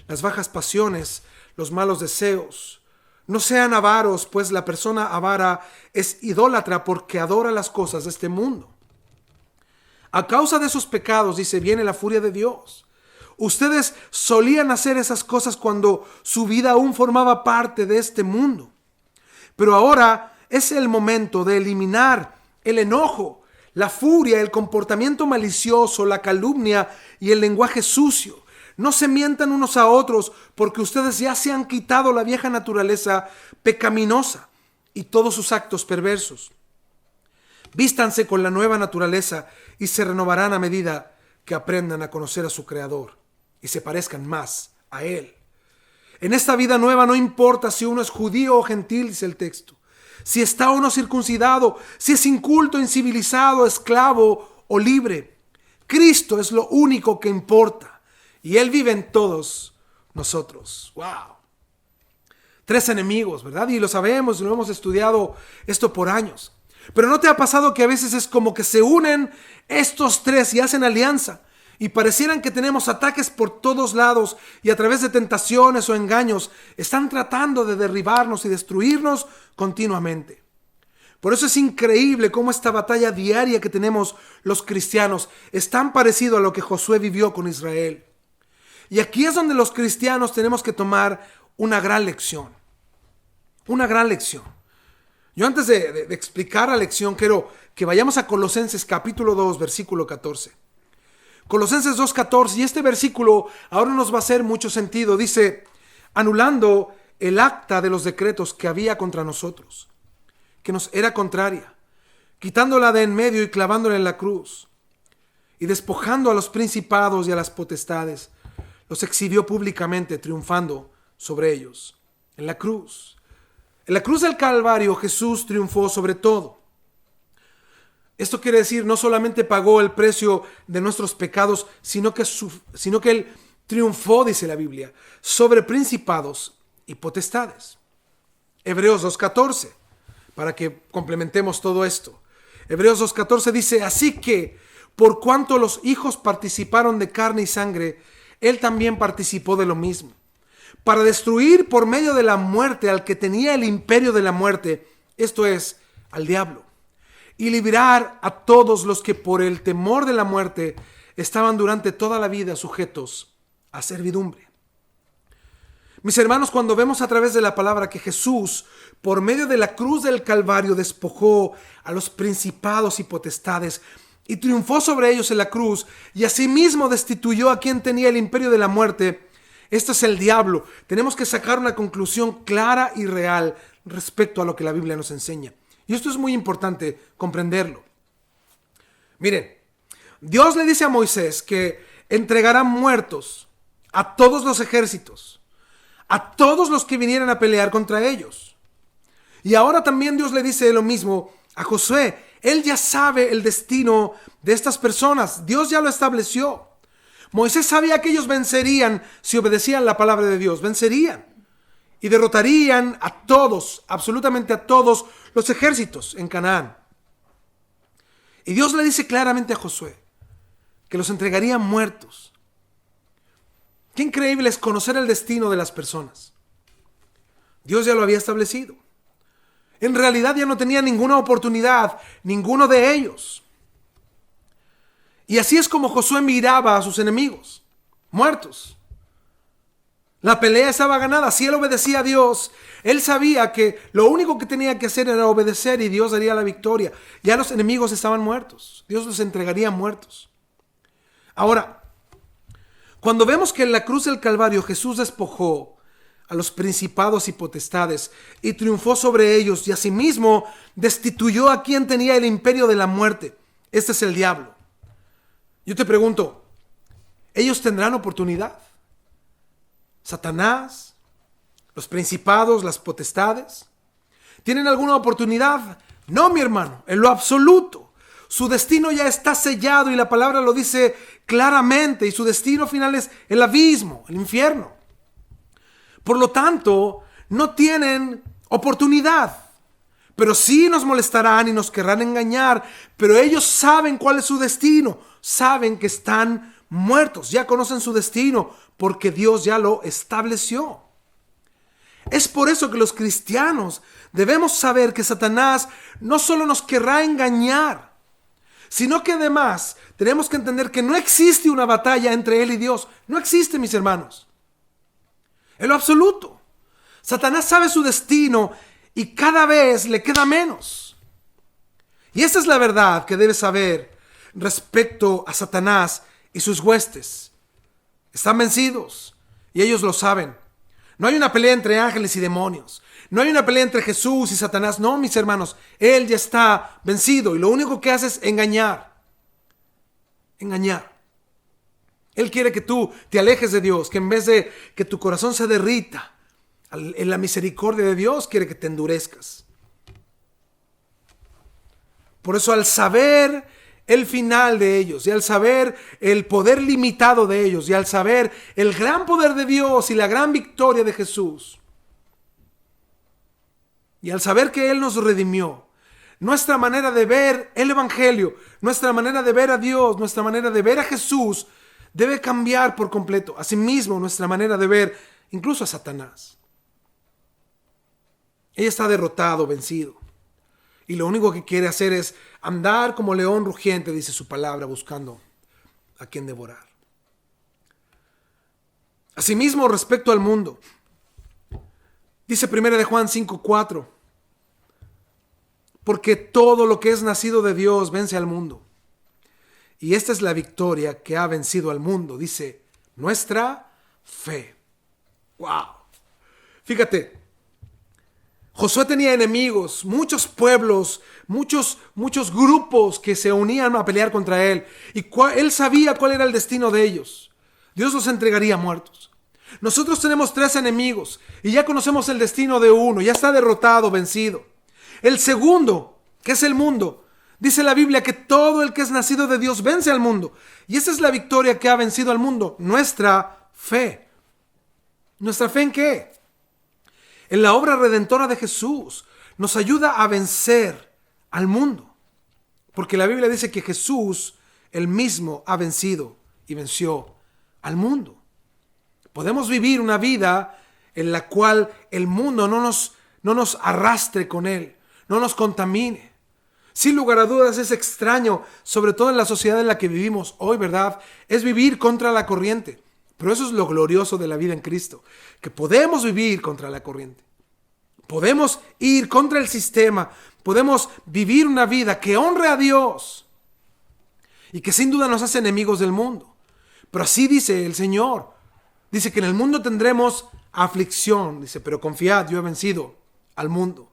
las bajas pasiones, los malos deseos. No sean avaros, pues la persona avara es idólatra porque adora las cosas de este mundo. A causa de esos pecados, dice, viene la furia de Dios. Ustedes solían hacer esas cosas cuando su vida aún formaba parte de este mundo. Pero ahora es el momento de eliminar el enojo, la furia, el comportamiento malicioso, la calumnia y el lenguaje sucio. No se mientan unos a otros, porque ustedes ya se han quitado la vieja naturaleza pecaminosa y todos sus actos perversos. Vístanse con la nueva naturaleza y se renovarán a medida que aprendan a conocer a su Creador y se parezcan más a Él. En esta vida nueva no importa si uno es judío o gentil, dice el texto, si está o no circuncidado, si es inculto, incivilizado, esclavo o libre. Cristo es lo único que importa y Él vive en todos nosotros. ¡Wow! 3 enemigos, ¿verdad? Y lo sabemos, lo hemos estudiado esto por años. Pero ¿no te ha pasado que a veces es como que se unen estos tres y hacen alianza? Y parecieran que tenemos ataques por todos lados y a través de tentaciones o engaños están tratando de derribarnos y destruirnos continuamente. Por eso es increíble cómo esta batalla diaria que tenemos los cristianos es tan parecido a lo que Josué vivió con Israel. Y aquí es donde los cristianos tenemos que tomar una gran lección. Una gran lección. Yo antes de explicar la lección quiero que vayamos a Colosenses capítulo 2, versículo 14. Colosenses 2:14, y este versículo ahora nos va a hacer mucho sentido. Dice, anulando el acta de los decretos que había contra nosotros, que nos era contraria, quitándola de en medio y clavándola en la cruz, y despojando a los principados y a las potestades, los exhibió públicamente, triunfando sobre ellos. En la cruz del Calvario, Jesús triunfó sobre todo. Esto quiere decir, no solamente pagó el precio de nuestros pecados, sino que Él triunfó, dice la Biblia, sobre principados y potestades. Hebreos 2:14, para que complementemos todo esto. Hebreos 2:14 dice, así que, por cuanto los hijos participaron de carne y sangre, Él también participó de lo mismo, para destruir por medio de la muerte al que tenía el imperio de la muerte, esto es, al diablo, y librar a todos los que por el temor de la muerte estaban durante toda la vida sujetos a servidumbre. Mis hermanos, cuando vemos a través de la palabra que Jesús, por medio de la cruz del Calvario, despojó a los principados y potestades y triunfó sobre ellos en la cruz, y asimismo destituyó a quien tenía el imperio de la muerte, este es el diablo, tenemos que sacar una conclusión clara y real respecto a lo que la Biblia nos enseña. Y esto es muy importante comprenderlo. Miren, Dios le dice a Moisés que entregará muertos a todos los ejércitos, a todos los que vinieran a pelear contra ellos. Y ahora también Dios le dice lo mismo a Josué. Él ya sabe el destino de estas personas. Dios ya lo estableció. Moisés sabía que ellos vencerían si obedecían la palabra de Dios. Vencerían. Y derrotarían a todos, absolutamente a todos los ejércitos en Canaán. Y Dios le dice claramente a Josué que los entregaría muertos. Qué increíble es conocer el destino de las personas. Dios ya lo había establecido. En realidad ya no tenía ninguna oportunidad, ninguno de ellos. Y así es como Josué miraba a sus enemigos, muertos. La pelea estaba ganada. Si él obedecía a Dios, él sabía que lo único que tenía que hacer era obedecer y Dios daría la victoria. Ya los enemigos estaban muertos. Dios los entregaría muertos. Ahora, cuando vemos que en la cruz del Calvario Jesús despojó a los principados y potestades y triunfó sobre ellos, y asimismo destituyó a quien tenía el imperio de la muerte, este es el diablo. Yo te pregunto, ¿ellos tendrán oportunidad? Satanás, los principados, las potestades, ¿tienen alguna oportunidad? No, mi hermano, en lo absoluto. Su destino ya está sellado y la palabra lo dice claramente, y su destino final es el abismo, el infierno. Por lo tanto, no tienen oportunidad, pero sí nos molestarán y nos querrán engañar, pero ellos saben cuál es su destino, saben que están muertos, ya conocen su destino, porque Dios ya lo estableció. Es por eso que los cristianos debemos saber que Satanás no solo nos querrá engañar, sino que además tenemos que entender que no existe una batalla entre él y Dios. No existe, mis hermanos. En lo absoluto. Satanás sabe su destino y cada vez le queda menos. Y esta es la verdad que debes saber respecto a Satanás y sus huestes. Están vencidos y ellos lo saben. No hay una pelea entre ángeles y demonios. No hay una pelea entre Jesús y Satanás. No, mis hermanos, él ya está vencido y lo único que hace es engañar. Engañar. Él quiere que tú te alejes de Dios, que en vez de que tu corazón se derrita en la misericordia de Dios, quiere que te endurezcas. Por eso, al saber el final de ellos, y al saber el poder limitado de ellos, y al saber el gran poder de Dios y la gran victoria de Jesús, y al saber que Él nos redimió, nuestra manera de ver el Evangelio, nuestra manera de ver a Dios, nuestra manera de ver a Jesús debe cambiar por completo. Asimismo, nuestra manera de ver incluso a Satanás. Ella está derrotado, vencido. Y lo único que quiere hacer es andar como león rugiente, dice su palabra, buscando a quien devorar. Asimismo, respecto al mundo, dice 1 de Juan 5:4, porque todo lo que es nacido de Dios vence al mundo. Y esta es la victoria que ha vencido al mundo, dice, nuestra fe. ¡Wow! Fíjate, Josué tenía enemigos, muchos pueblos, muchos grupos que se unían a pelear contra él. Y él sabía cuál era el destino de ellos. Dios los entregaría muertos. Nosotros tenemos 3 enemigos y ya conocemos el destino de uno, ya está derrotado, vencido. El segundo, que es el mundo, dice la Biblia que todo el que es nacido de Dios vence al mundo. Y esa es la victoria que ha vencido al mundo, nuestra fe. ¿Nuestra fe en qué? En la obra redentora de Jesús. Nos ayuda a vencer al mundo. Porque la Biblia dice que Jesús, él mismo, ha vencido y venció al mundo. Podemos vivir una vida en la cual el mundo no nos arrastre con él, no nos contamine. Sin lugar a dudas es extraño, sobre todo en la sociedad en la que vivimos hoy, ¿verdad? Es vivir contra la corriente. Pero eso es lo glorioso de la vida en Cristo, que podemos vivir contra la corriente. Podemos ir contra el sistema, podemos vivir una vida que honre a Dios y que sin duda nos hace enemigos del mundo. Pero así dice el Señor. Dice que en el mundo tendremos aflicción. Dice, pero confiad, yo he vencido al mundo.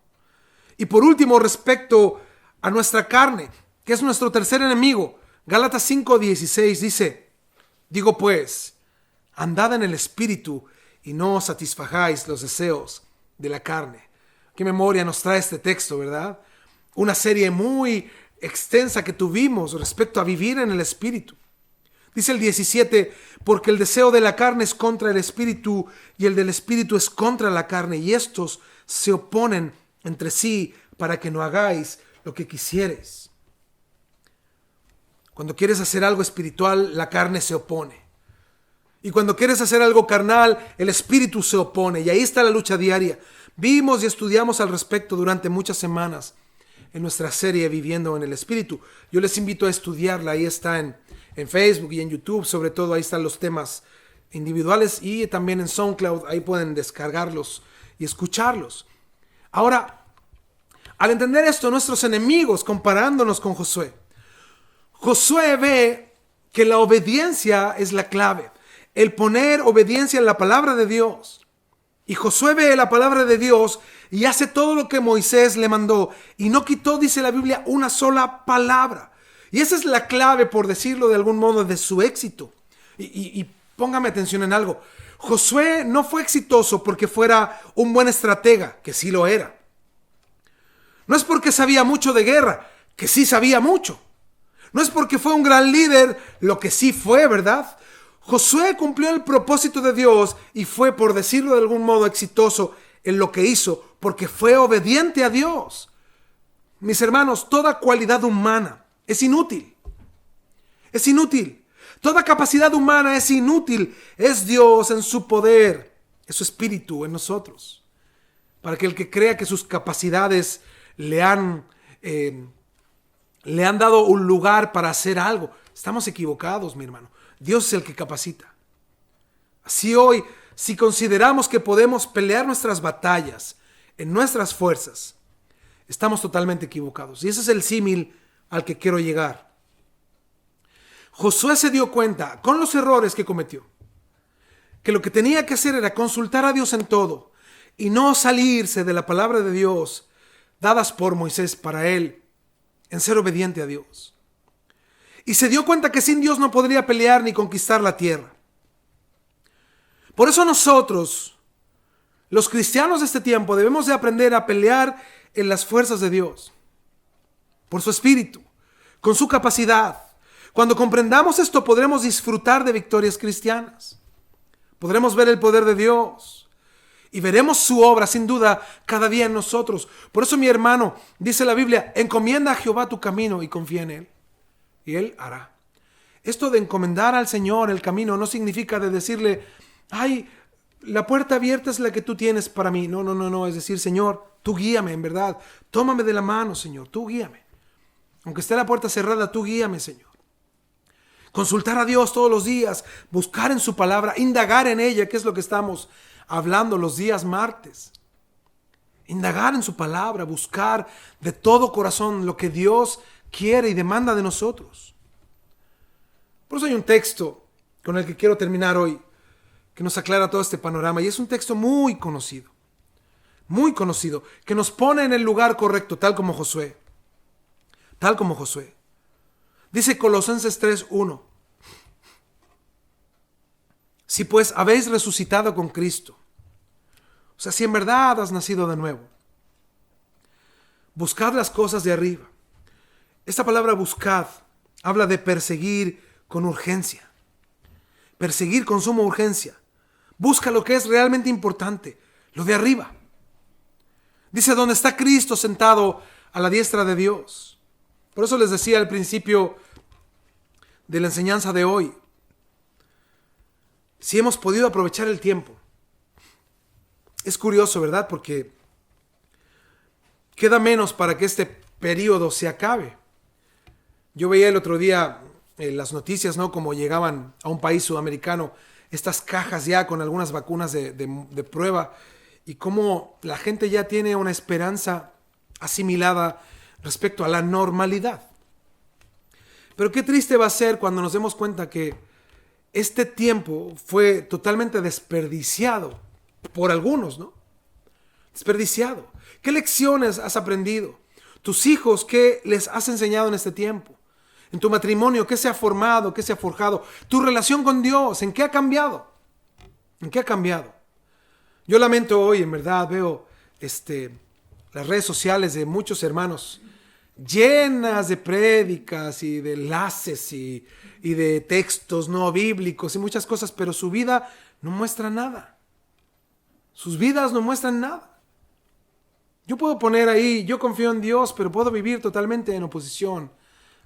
Y por último, respecto a nuestra carne, que es nuestro tercer enemigo, Gálatas 5:16 dice, digo pues, andad en el Espíritu y no satisfagáis los deseos de la carne. Qué memoria nos trae este texto, ¿verdad? Una serie muy extensa que tuvimos respecto a vivir en el Espíritu. Dice el 17, porque el deseo de la carne es contra el Espíritu y el del Espíritu es contra la carne, y estos se oponen entre sí para que no hagáis lo que quisieres. Cuando quieres hacer algo espiritual, la carne se opone. Y cuando quieres hacer algo carnal, el Espíritu se opone. Y ahí está la lucha diaria. Vimos y estudiamos al respecto durante muchas semanas en nuestra serie Viviendo en el Espíritu. Yo les invito a estudiarla. Ahí está en Facebook y en YouTube. Sobre todo ahí están los temas individuales y también en SoundCloud. Ahí pueden descargarlos y escucharlos. Ahora, al entender esto, nuestros enemigos, comparándonos con Josué. Josué ve que la obediencia es la clave. El poner obediencia en la palabra de Dios. Y Josué ve la palabra de Dios y hace todo lo que Moisés le mandó. Y no quitó, dice la Biblia, una sola palabra. Y esa es la clave, por decirlo de algún modo, de su éxito. Y póngame atención en algo. Josué no fue exitoso porque fuera un buen estratega, que sí lo era. No es porque sabía mucho de guerra, que sí sabía mucho. No es porque fue un gran líder, lo que sí fue, ¿verdad? Josué cumplió el propósito de Dios y fue, por decirlo de algún modo, exitoso en lo que hizo, porque fue obediente a Dios. Mis hermanos, toda cualidad humana es inútil. Es inútil. Toda capacidad humana es inútil. Es Dios en su poder, es su espíritu en nosotros. Para que el que crea que sus capacidades le han dado un lugar para hacer algo, estamos equivocados, mi hermano. Dios es el que capacita. Así hoy, si consideramos que podemos pelear nuestras batallas en nuestras fuerzas, estamos totalmente equivocados. Y ese es el símil al que quiero llegar. Josué se dio cuenta, con los errores que cometió, que lo que tenía que hacer era consultar a Dios en todo y no salirse de la palabra de Dios dadas por Moisés para él en ser obediente a Dios. Y se dio cuenta que sin Dios no podría pelear ni conquistar la tierra. Por eso nosotros, los cristianos de este tiempo, debemos de aprender a pelear en las fuerzas de Dios. Por su espíritu, con su capacidad. Cuando comprendamos esto, podremos disfrutar de victorias cristianas. Podremos ver el poder de Dios. Y veremos su obra sin duda cada día en nosotros. Por eso, mi hermano, dice la Biblia, encomienda a Jehová tu camino y confía en Él. Y Él hará. Esto de encomendar al Señor el camino no significa de decirle, ay, la puerta abierta es la que tú tienes para mí. No. Es decir, Señor, tú guíame, en verdad. Tómame de la mano, Señor. Tú guíame. Aunque esté la puerta cerrada, tú guíame, Señor. Consultar a Dios todos los días. Buscar en su palabra. Indagar en ella, que es lo que estamos hablando los días martes. Indagar en su palabra. Buscar de todo corazón lo que Dios quiere y demanda de nosotros. Por eso hay un texto con el que quiero terminar hoy, que nos aclara todo este panorama, y es un texto muy conocido, que nos pone en el lugar correcto, tal como Josué. Dice Colosenses 3:1, si pues habéis resucitado con Cristo, o sea, si en verdad has nacido de nuevo, buscad las cosas de arriba. Esta palabra buscad habla de perseguir con urgencia. Perseguir con suma urgencia. Busca lo que es realmente importante, lo de arriba. Dice, donde está Cristo sentado a la diestra de Dios. Por eso les decía al principio de la enseñanza de hoy, si hemos podido aprovechar el tiempo. Es curioso, ¿verdad? Porque queda menos para que este periodo se acabe. Yo veía el otro día las noticias, ¿no? Como llegaban a un país sudamericano estas cajas ya con algunas vacunas de prueba, y cómo la gente ya tiene una esperanza asimilada respecto a la normalidad. Pero qué triste va a ser cuando nos demos cuenta que este tiempo fue totalmente desperdiciado por algunos, ¿no? Desperdiciado. ¿Qué lecciones has aprendido? Tus hijos, ¿qué les has enseñado en este tiempo? En tu matrimonio, ¿qué se ha formado? ¿Qué se ha forjado? Tu relación con Dios, ¿en qué ha cambiado? ¿En qué ha cambiado? Yo lamento hoy, en verdad, veo las redes sociales de muchos hermanos llenas de prédicas y de enlaces y de textos no bíblicos y muchas cosas, pero su vida no muestra nada. Sus vidas no muestran nada. Yo puedo poner ahí, yo confío en Dios, pero puedo vivir totalmente en oposición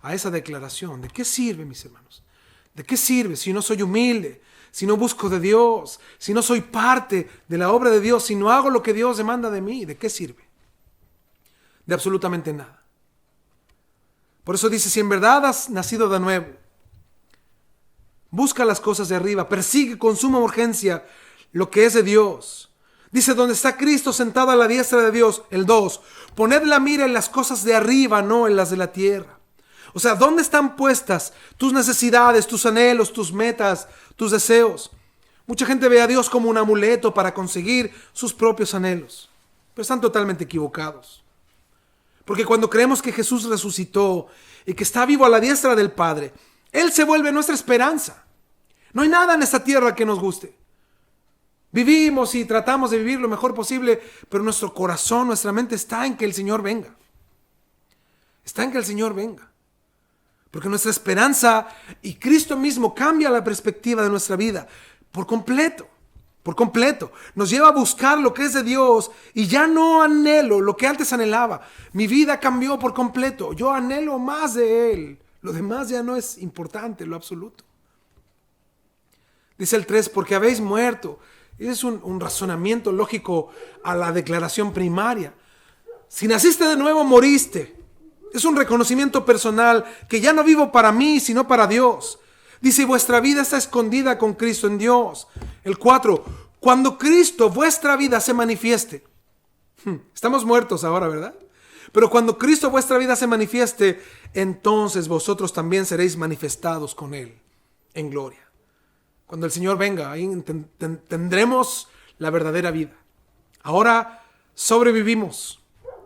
a esa declaración. ¿De qué sirve, mis hermanos? ¿De qué sirve si no soy humilde? Si no busco de Dios, si no soy parte de la obra de Dios, si no hago lo que Dios demanda de mí, ¿de qué sirve? De absolutamente nada. Por eso dice, si en verdad has nacido de nuevo, busca las cosas de arriba, persigue con suma urgencia lo que es de Dios. Dice, donde está Cristo sentado a la diestra de Dios. El 2, poned la mira en las cosas de arriba, no en las de la tierra. O sea, ¿dónde están puestas tus necesidades, tus anhelos, tus metas, tus deseos? Mucha gente ve a Dios como un amuleto para conseguir sus propios anhelos, pero están totalmente equivocados. Porque cuando creemos que Jesús resucitó y que está vivo a la diestra del Padre, Él se vuelve nuestra esperanza. No hay nada en esta tierra que nos guste. Vivimos y tratamos de vivir lo mejor posible, pero nuestro corazón, nuestra mente está en que el Señor venga. Está en que el Señor venga. Porque nuestra esperanza y Cristo mismo cambia la perspectiva de nuestra vida por completo. Por completo. Nos lleva a buscar lo que es de Dios y ya no anhelo lo que antes anhelaba. Mi vida cambió por completo. Yo anhelo más de Él. Lo demás ya no es importante, lo absoluto. Dice el 3, porque habéis muerto. Es un razonamiento lógico a la declaración primaria. Si naciste de nuevo, moriste. Es un reconocimiento personal que ya no vivo para mí, sino para Dios. Dice, vuestra vida está escondida con Cristo en Dios. El 4, cuando Cristo, vuestra vida, se manifieste. Estamos muertos ahora, ¿verdad? Pero cuando Cristo, vuestra vida, se manifieste, entonces vosotros también seréis manifestados con Él en gloria. Cuando el Señor venga, ahí tendremos la verdadera vida. Ahora sobrevivimos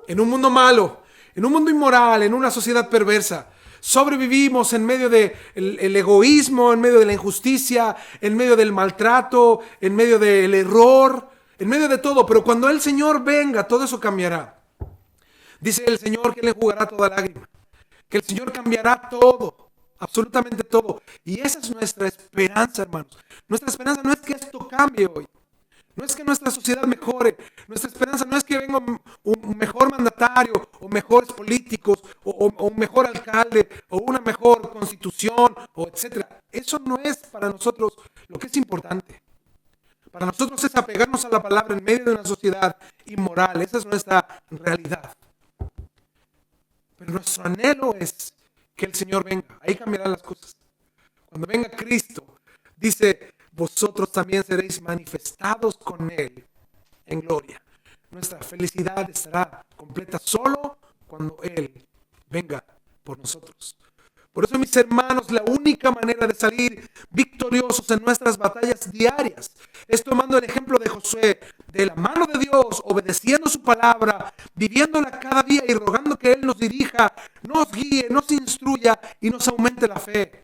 en un mundo malo, en un mundo inmoral, en una sociedad perversa. Sobrevivimos en medio del egoísmo, en medio de la injusticia, en medio del maltrato, en medio del error, en medio de todo. Pero cuando el Señor venga, todo eso cambiará. Dice el Señor que Él enjugará toda lágrima, que el Señor cambiará todo, absolutamente todo. Y esa es nuestra esperanza, hermanos. Nuestra esperanza no es que esto cambie hoy. No es que nuestra sociedad mejore. Nuestra esperanza no es que venga un mejor mandatario o mejores políticos o un mejor alcalde o una mejor constitución o etcétera. Eso no es para nosotros lo que es importante. Para nosotros es apegarnos a la palabra en medio de una sociedad inmoral. Esa es nuestra realidad. Pero nuestro anhelo es que el Señor venga. Ahí cambiarán las cosas. Cuando venga Cristo, dice, vosotros también seréis manifestados con Él en gloria. Nuestra felicidad estará completa solo cuando Él venga por nosotros. Por eso, mis hermanos, la única manera de salir victoriosos en nuestras batallas diarias es tomando el ejemplo de Josué, de la mano de Dios, obedeciendo su palabra, viviéndola cada día y rogando que Él nos dirija, nos guíe, nos instruya y nos aumente la fe.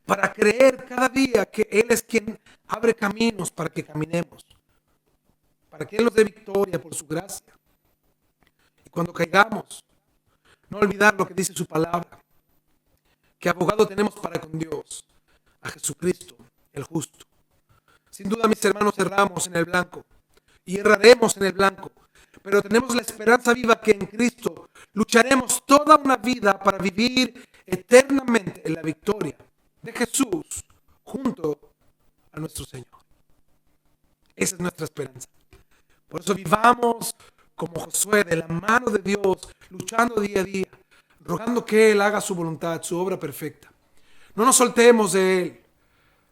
Para creer cada día que Él es quien abre caminos para que caminemos. Para que Él nos dé victoria por su gracia. Y cuando caigamos, no olvidar lo que dice su palabra. Que abogado tenemos para con Dios, a Jesucristo, el justo. Sin duda, mis hermanos, erramos en el blanco y erraremos en el blanco, pero tenemos la esperanza viva que en Cristo lucharemos toda una vida para vivir eternamente en la victoria de Jesús junto a nuestro Señor. Esa es nuestra esperanza. Por eso vivamos como Josué, de la mano de Dios, luchando día a día, rogando que Él haga su voluntad, su obra perfecta. No nos soltemos de Él.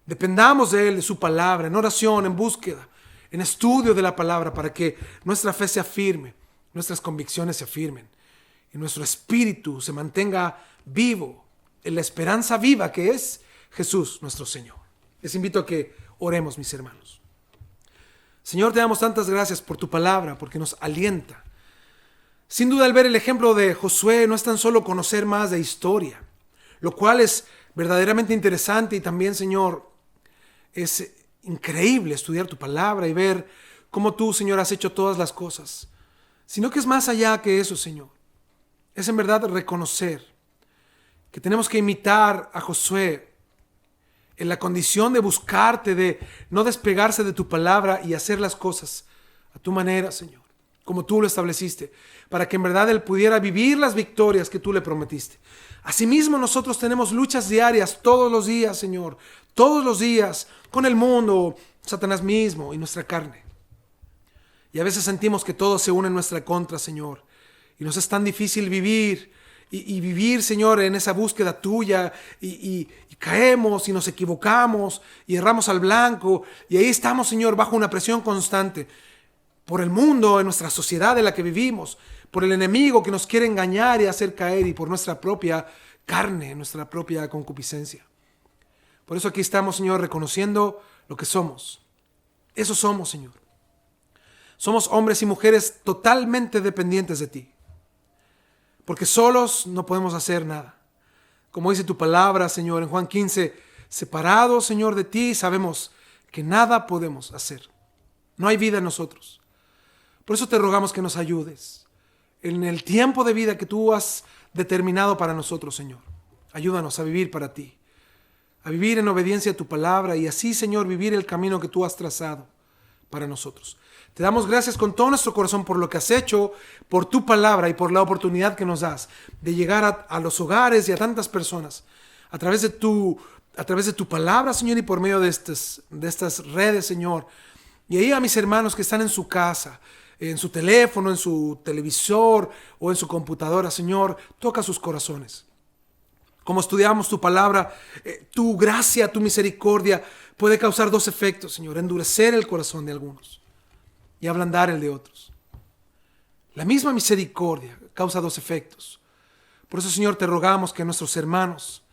Dependamos de Él, de su palabra, en oración, en búsqueda, en estudio de la palabra, para que nuestra fe se afirme, nuestras convicciones se afirmen y nuestro espíritu se mantenga vivo en la esperanza viva que es Jesús nuestro Señor. Les invito a que oremos, mis hermanos. Señor, te damos tantas gracias por tu palabra, porque nos alienta. Sin duda, al ver el ejemplo de Josué, no es tan solo conocer más de historia, lo cual es verdaderamente interesante y también, Señor, es increíble estudiar tu palabra y ver cómo tú, Señor, has hecho todas las cosas, sino que es más allá que eso, Señor. Es en verdad reconocer que tenemos que imitar a Josué en la condición de buscarte, de no despegarse de tu palabra y hacer las cosas a tu manera, Señor, como tú lo estableciste, para que en verdad él pudiera vivir las victorias que tú le prometiste. Asimismo, nosotros tenemos luchas diarias todos los días, Señor, todos los días, con el mundo, Satanás mismo y nuestra carne. Y a veces sentimos que todo se une en nuestra contra, Señor, y nos es tan difícil vivir y vivir, Señor, en esa búsqueda tuya, y caemos y nos equivocamos y erramos al blanco, y ahí estamos, Señor, bajo una presión constante por el mundo, en nuestra sociedad en la que vivimos, por el enemigo que nos quiere engañar y hacer caer, y por nuestra propia carne, nuestra propia concupiscencia. Por eso aquí estamos, Señor, reconociendo lo que somos. Eso somos, Señor. Somos hombres y mujeres totalmente dependientes de ti, porque solos no podemos hacer nada. Como dice tu palabra, Señor, en Juan 15, separados, Señor, de ti, sabemos que nada podemos hacer. No hay vida en nosotros. Por eso te rogamos que nos ayudes en el tiempo de vida que tú has determinado para nosotros, Señor. Ayúdanos a vivir para ti, a vivir en obediencia a tu palabra y así, Señor, vivir el camino que tú has trazado para nosotros. Te damos gracias con todo nuestro corazón por lo que has hecho, por tu palabra y por la oportunidad que nos das de llegar a los hogares y a tantas personas a través de tu palabra, Señor, y por medio de estas redes, Señor. Y ahí a mis hermanos que están en su casa, en su teléfono, en su televisor o en su computadora, Señor, toca sus corazones. Como estudiamos tu palabra, tu gracia, tu misericordia puede causar dos efectos, Señor: endurecer el corazón de algunos y ablandar el de otros. La misma misericordia causa dos efectos. Por eso, Señor, te rogamos que nuestros hermanos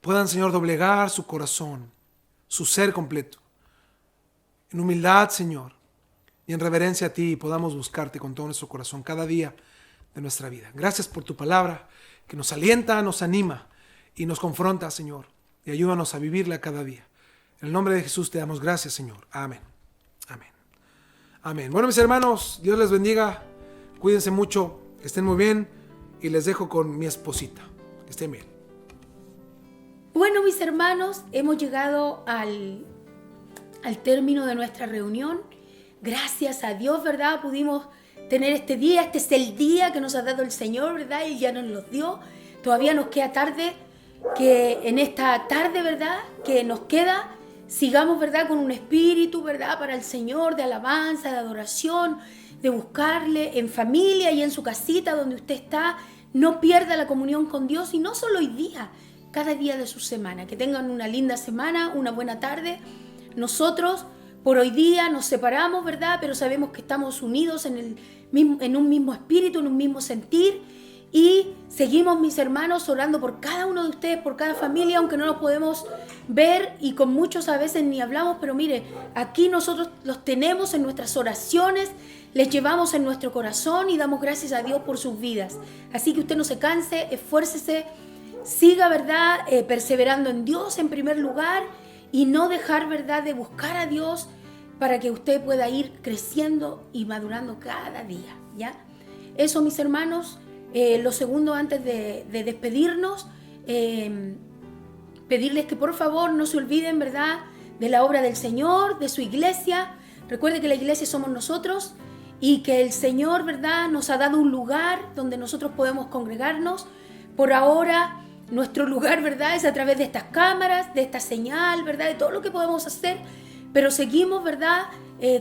puedan, Señor, doblegar su corazón, su ser completo, en humildad, Señor, y en reverencia a ti, y podamos buscarte con todo nuestro corazón cada día de nuestra vida. Gracias por tu palabra, que nos alienta, nos anima y nos confronta, Señor, y ayúdanos a vivirla cada día. En el nombre de Jesús te damos gracias, Señor. Amén. Amén. Amén. Bueno, mis hermanos, Dios les bendiga. Cuídense mucho, que estén muy bien, y les dejo con mi esposita. Que estén bien. Bueno, mis hermanos, hemos llegado al al término de nuestra reunión. Gracias a Dios, ¿verdad? Pudimos tener este día. Este es el día que nos ha dado el Señor, ¿verdad? Y ya nos lo dio. Todavía nos queda tarde, que en esta tarde, ¿verdad?, que nos queda, sigamos, ¿verdad?, con un espíritu, ¿verdad?, para el Señor, de alabanza, de adoración, de buscarle en familia y en su casita donde usted está. No pierda la comunión con Dios, y no solo hoy día, cada día de su semana. Que tengan una linda semana, una buena tarde. Nosotros por hoy día nos separamos, ¿verdad?, pero sabemos que estamos unidos en un mismo espíritu, en un mismo sentir. Y seguimos, mis hermanos, orando por cada uno de ustedes, por cada familia, aunque no los podemos ver y con muchos a veces ni hablamos, pero mire, aquí nosotros los tenemos en nuestras oraciones, les llevamos en nuestro corazón y damos gracias a Dios por sus vidas. Así que usted no se canse, esfuércese, siga, ¿verdad?, perseverando en Dios en primer lugar, y no dejar, ¿verdad?, de buscar a Dios para que usted pueda ir creciendo y madurando cada día, ¿ya? Eso, mis hermanos. Lo segundo, antes de despedirnos, pedirles que por favor no se olviden, ¿verdad?, de la obra del Señor, de su iglesia. Recuerde que la iglesia somos nosotros y que el Señor, ¿verdad?, nos ha dado un lugar donde nosotros podemos congregarnos. Por ahora, nuestro lugar, ¿verdad?, es a través de estas cámaras, de esta señal, ¿verdad?, de todo lo que podemos hacer. Pero seguimos, ¿verdad?,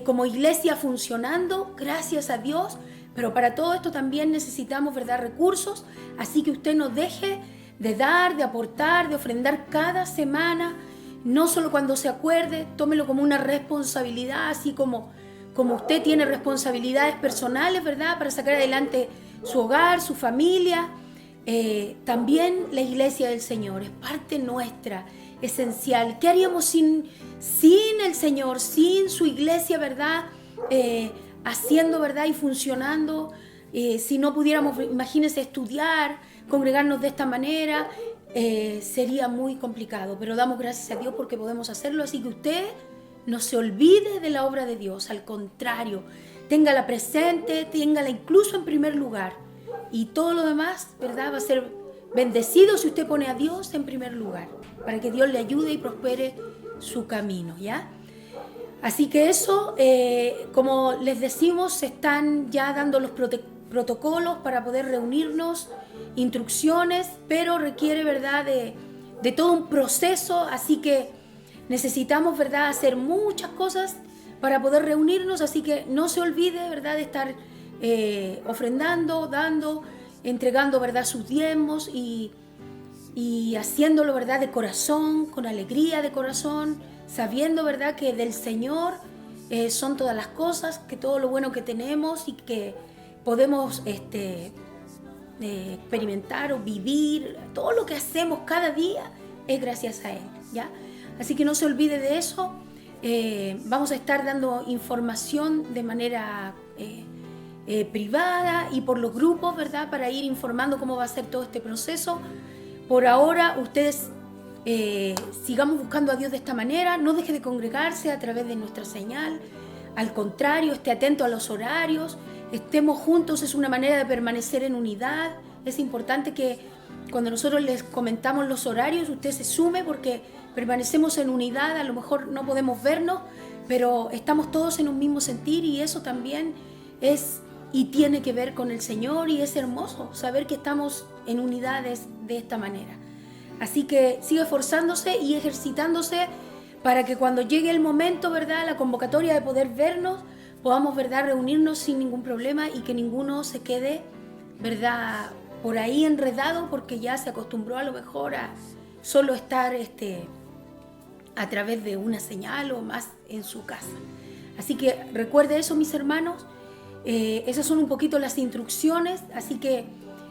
como iglesia funcionando, gracias a Dios. Pero para todo esto también necesitamos, ¿verdad?, recursos. Así que usted no deje de dar, de aportar, de ofrendar cada semana. No solo cuando se acuerde, tómelo como una responsabilidad, así como usted tiene responsabilidades personales, ¿verdad?, para sacar adelante su hogar, su familia. También la iglesia del Señor es parte nuestra, esencial. ¿Qué haríamos sin el Señor, sin su iglesia, ¿verdad?, haciendo, ¿verdad?, y funcionando? Si no pudiéramos, imagínense, estudiar, congregarnos de esta manera, sería muy complicado. Pero damos gracias a Dios porque podemos hacerlo. Así que usted no se olvide de la obra de Dios. Al contrario, téngala presente, téngala incluso en primer lugar. Y todo lo demás, ¿verdad?, va a ser bendecido si usted pone a Dios en primer lugar, para que Dios le ayude y prospere su camino, ¿ya? Así que eso, como les decimos, se están ya dando los protocolos para poder reunirnos, instrucciones, pero requiere, ¿verdad?, de todo un proceso. Así que necesitamos, ¿verdad?, hacer muchas cosas para poder reunirnos. Así que no se olvide, ¿verdad?, de estar ofrendando, dando, entregando, ¿verdad?, sus diezmos y haciéndolo, ¿verdad?, de corazón, con alegría de corazón, sabiendo, ¿verdad?, que del Señor son todas las cosas, que todo lo bueno que tenemos y que podemos experimentar o vivir, todo lo que hacemos cada día es gracias a Él, ¿ya? Así que no se olvide de eso. Vamos a estar dando información de manera privada y por los grupos, ¿verdad?, para ir informando cómo va a ser todo este proceso. Por ahora, ustedes sigamos buscando a Dios de esta manera. No deje de congregarse a través de nuestra señal. Al contrario, esté atento a los horarios. Estemos juntos, es una manera de permanecer en unidad. Es importante que cuando nosotros les comentamos los horarios, usted se sume, porque permanecemos en unidad. A lo mejor no podemos vernos, pero estamos todos en un mismo sentir, y eso también es y tiene que ver con el Señor, y es hermoso saber que estamos en unidades de esta manera. Así que siga esforzándose y ejercitándose para que cuando llegue el momento, ¿verdad?, la convocatoria de poder vernos, podamos, ¿verdad?, reunirnos sin ningún problema y que ninguno se quede, ¿verdad?, por ahí enredado porque ya se acostumbró a lo mejor a solo estar a través de una señal o más en su casa. Así que recuerde eso, mis hermanos. Esas son un poquito las instrucciones, así que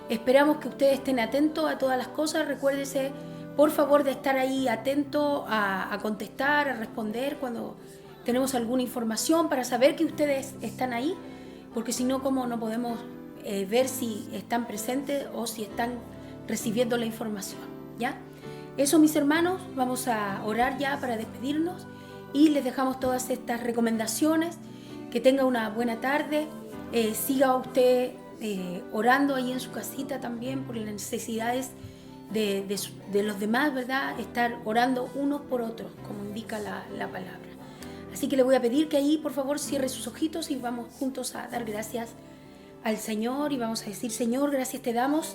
esperamos que ustedes estén atentos a todas las cosas. Recuérdese, por favor, de estar ahí atento a contestar, a responder cuando tenemos alguna información, para saber que ustedes están ahí, porque si no, ¿cómo no podemos ver si están presentes o si están recibiendo la información? ¿Ya? Eso, mis hermanos, vamos a orar ya para despedirnos y les dejamos todas estas recomendaciones. Que tenga una buena tarde. Siga usted orando ahí en su casita también por las necesidades de los demás, ¿verdad? Estar orando unos por otros, como indica la palabra. Así que le voy a pedir que ahí, por favor, cierre sus ojitos y vamos juntos a dar gracias al Señor y vamos a decir: Señor, gracias te damos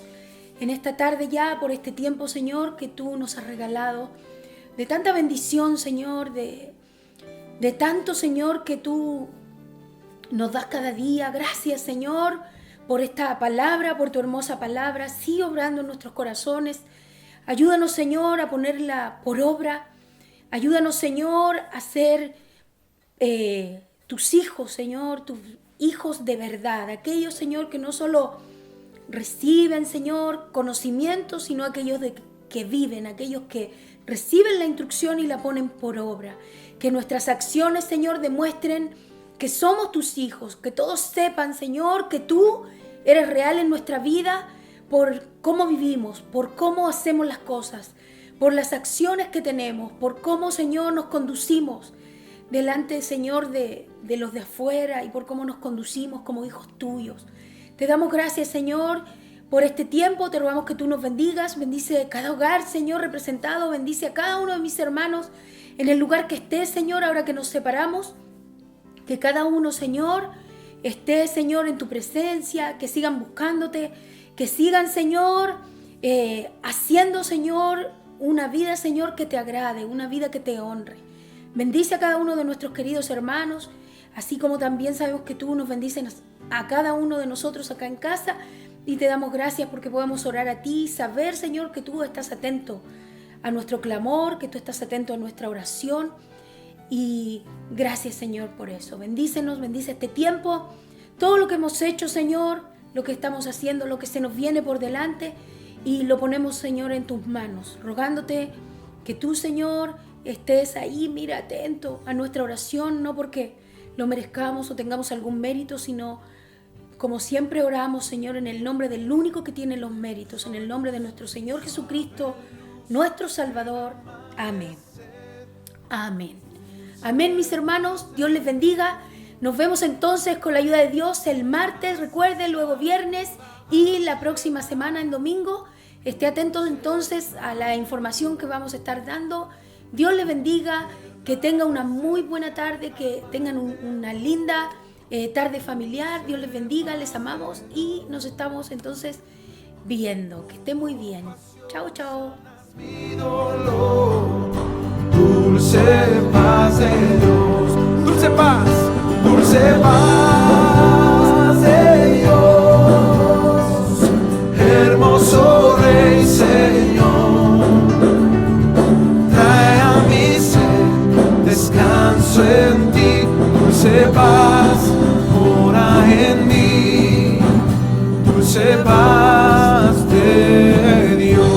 en esta tarde ya por este tiempo, Señor, que tú nos has regalado, de tanta bendición, Señor, de tanto, Señor, que tú nos das cada día. Gracias, Señor, por esta palabra, por tu hermosa palabra. Sigue obrando en nuestros corazones. Ayúdanos, Señor, a ponerla por obra. Ayúdanos, Señor, a ser tus hijos, Señor, tus hijos de verdad. Aquellos, Señor, que no solo reciben, Señor, conocimientos, sino aquellos que viven, aquellos que reciben la instrucción y la ponen por obra. Que nuestras acciones, Señor, demuestren que somos tus hijos, que todos sepan, Señor, que tú eres real en nuestra vida por cómo vivimos, por cómo hacemos las cosas, por las acciones que tenemos, por cómo, Señor, nos conducimos delante, Señor, de los de afuera y por cómo nos conducimos como hijos tuyos. Te damos gracias, Señor, por este tiempo. Te rogamos que tú nos bendigas. Bendice cada hogar, Señor, representado. Bendice a cada uno de mis hermanos en el lugar que esté, Señor, ahora que nos separamos. Que cada uno, Señor, esté, Señor, en tu presencia, que sigan buscándote, que sigan, Señor, haciendo, Señor, una vida, Señor, que te agrade, una vida que te honre. Bendice a cada uno de nuestros queridos hermanos, así como también sabemos que tú nos bendices a cada uno de nosotros acá en casa, y te damos gracias porque podemos orar a ti, saber, Señor, que tú estás atento a nuestro clamor, que tú estás atento a nuestra oración. Y gracias, Señor, por eso. Bendícenos, bendice este tiempo, todo lo que hemos hecho, Señor, lo que estamos haciendo, lo que se nos viene por delante, y lo ponemos, Señor, en tus manos, rogándote que tú, Señor, estés ahí, mira, atento a nuestra oración, no porque lo merezcamos o tengamos algún mérito, sino como siempre oramos, Señor, en el nombre del único que tiene los méritos, en el nombre de nuestro Señor Jesucristo, nuestro Salvador. Amén. Amén. Amén, mis hermanos. Dios les bendiga. Nos vemos entonces con la ayuda de Dios el martes, recuerde, luego viernes y la próxima semana en domingo. Esté atento entonces a la información que vamos a estar dando. Dios les bendiga, que tengan una muy buena tarde, que tengan una linda tarde familiar. Dios les bendiga, les amamos y nos estamos entonces viendo. Que esté muy bien. Chao, chao. Mi dolor, dulce paz de Dios, dulce paz de Dios, hermoso Rey Señor, trae a mi ser descanso en ti, dulce paz mora en mí, dulce paz de Dios.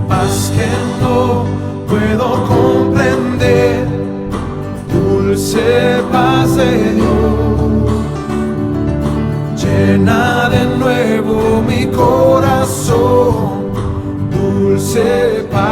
Paz que no puedo comprender, dulce paz de Dios, llena de nuevo mi corazón, dulce paz.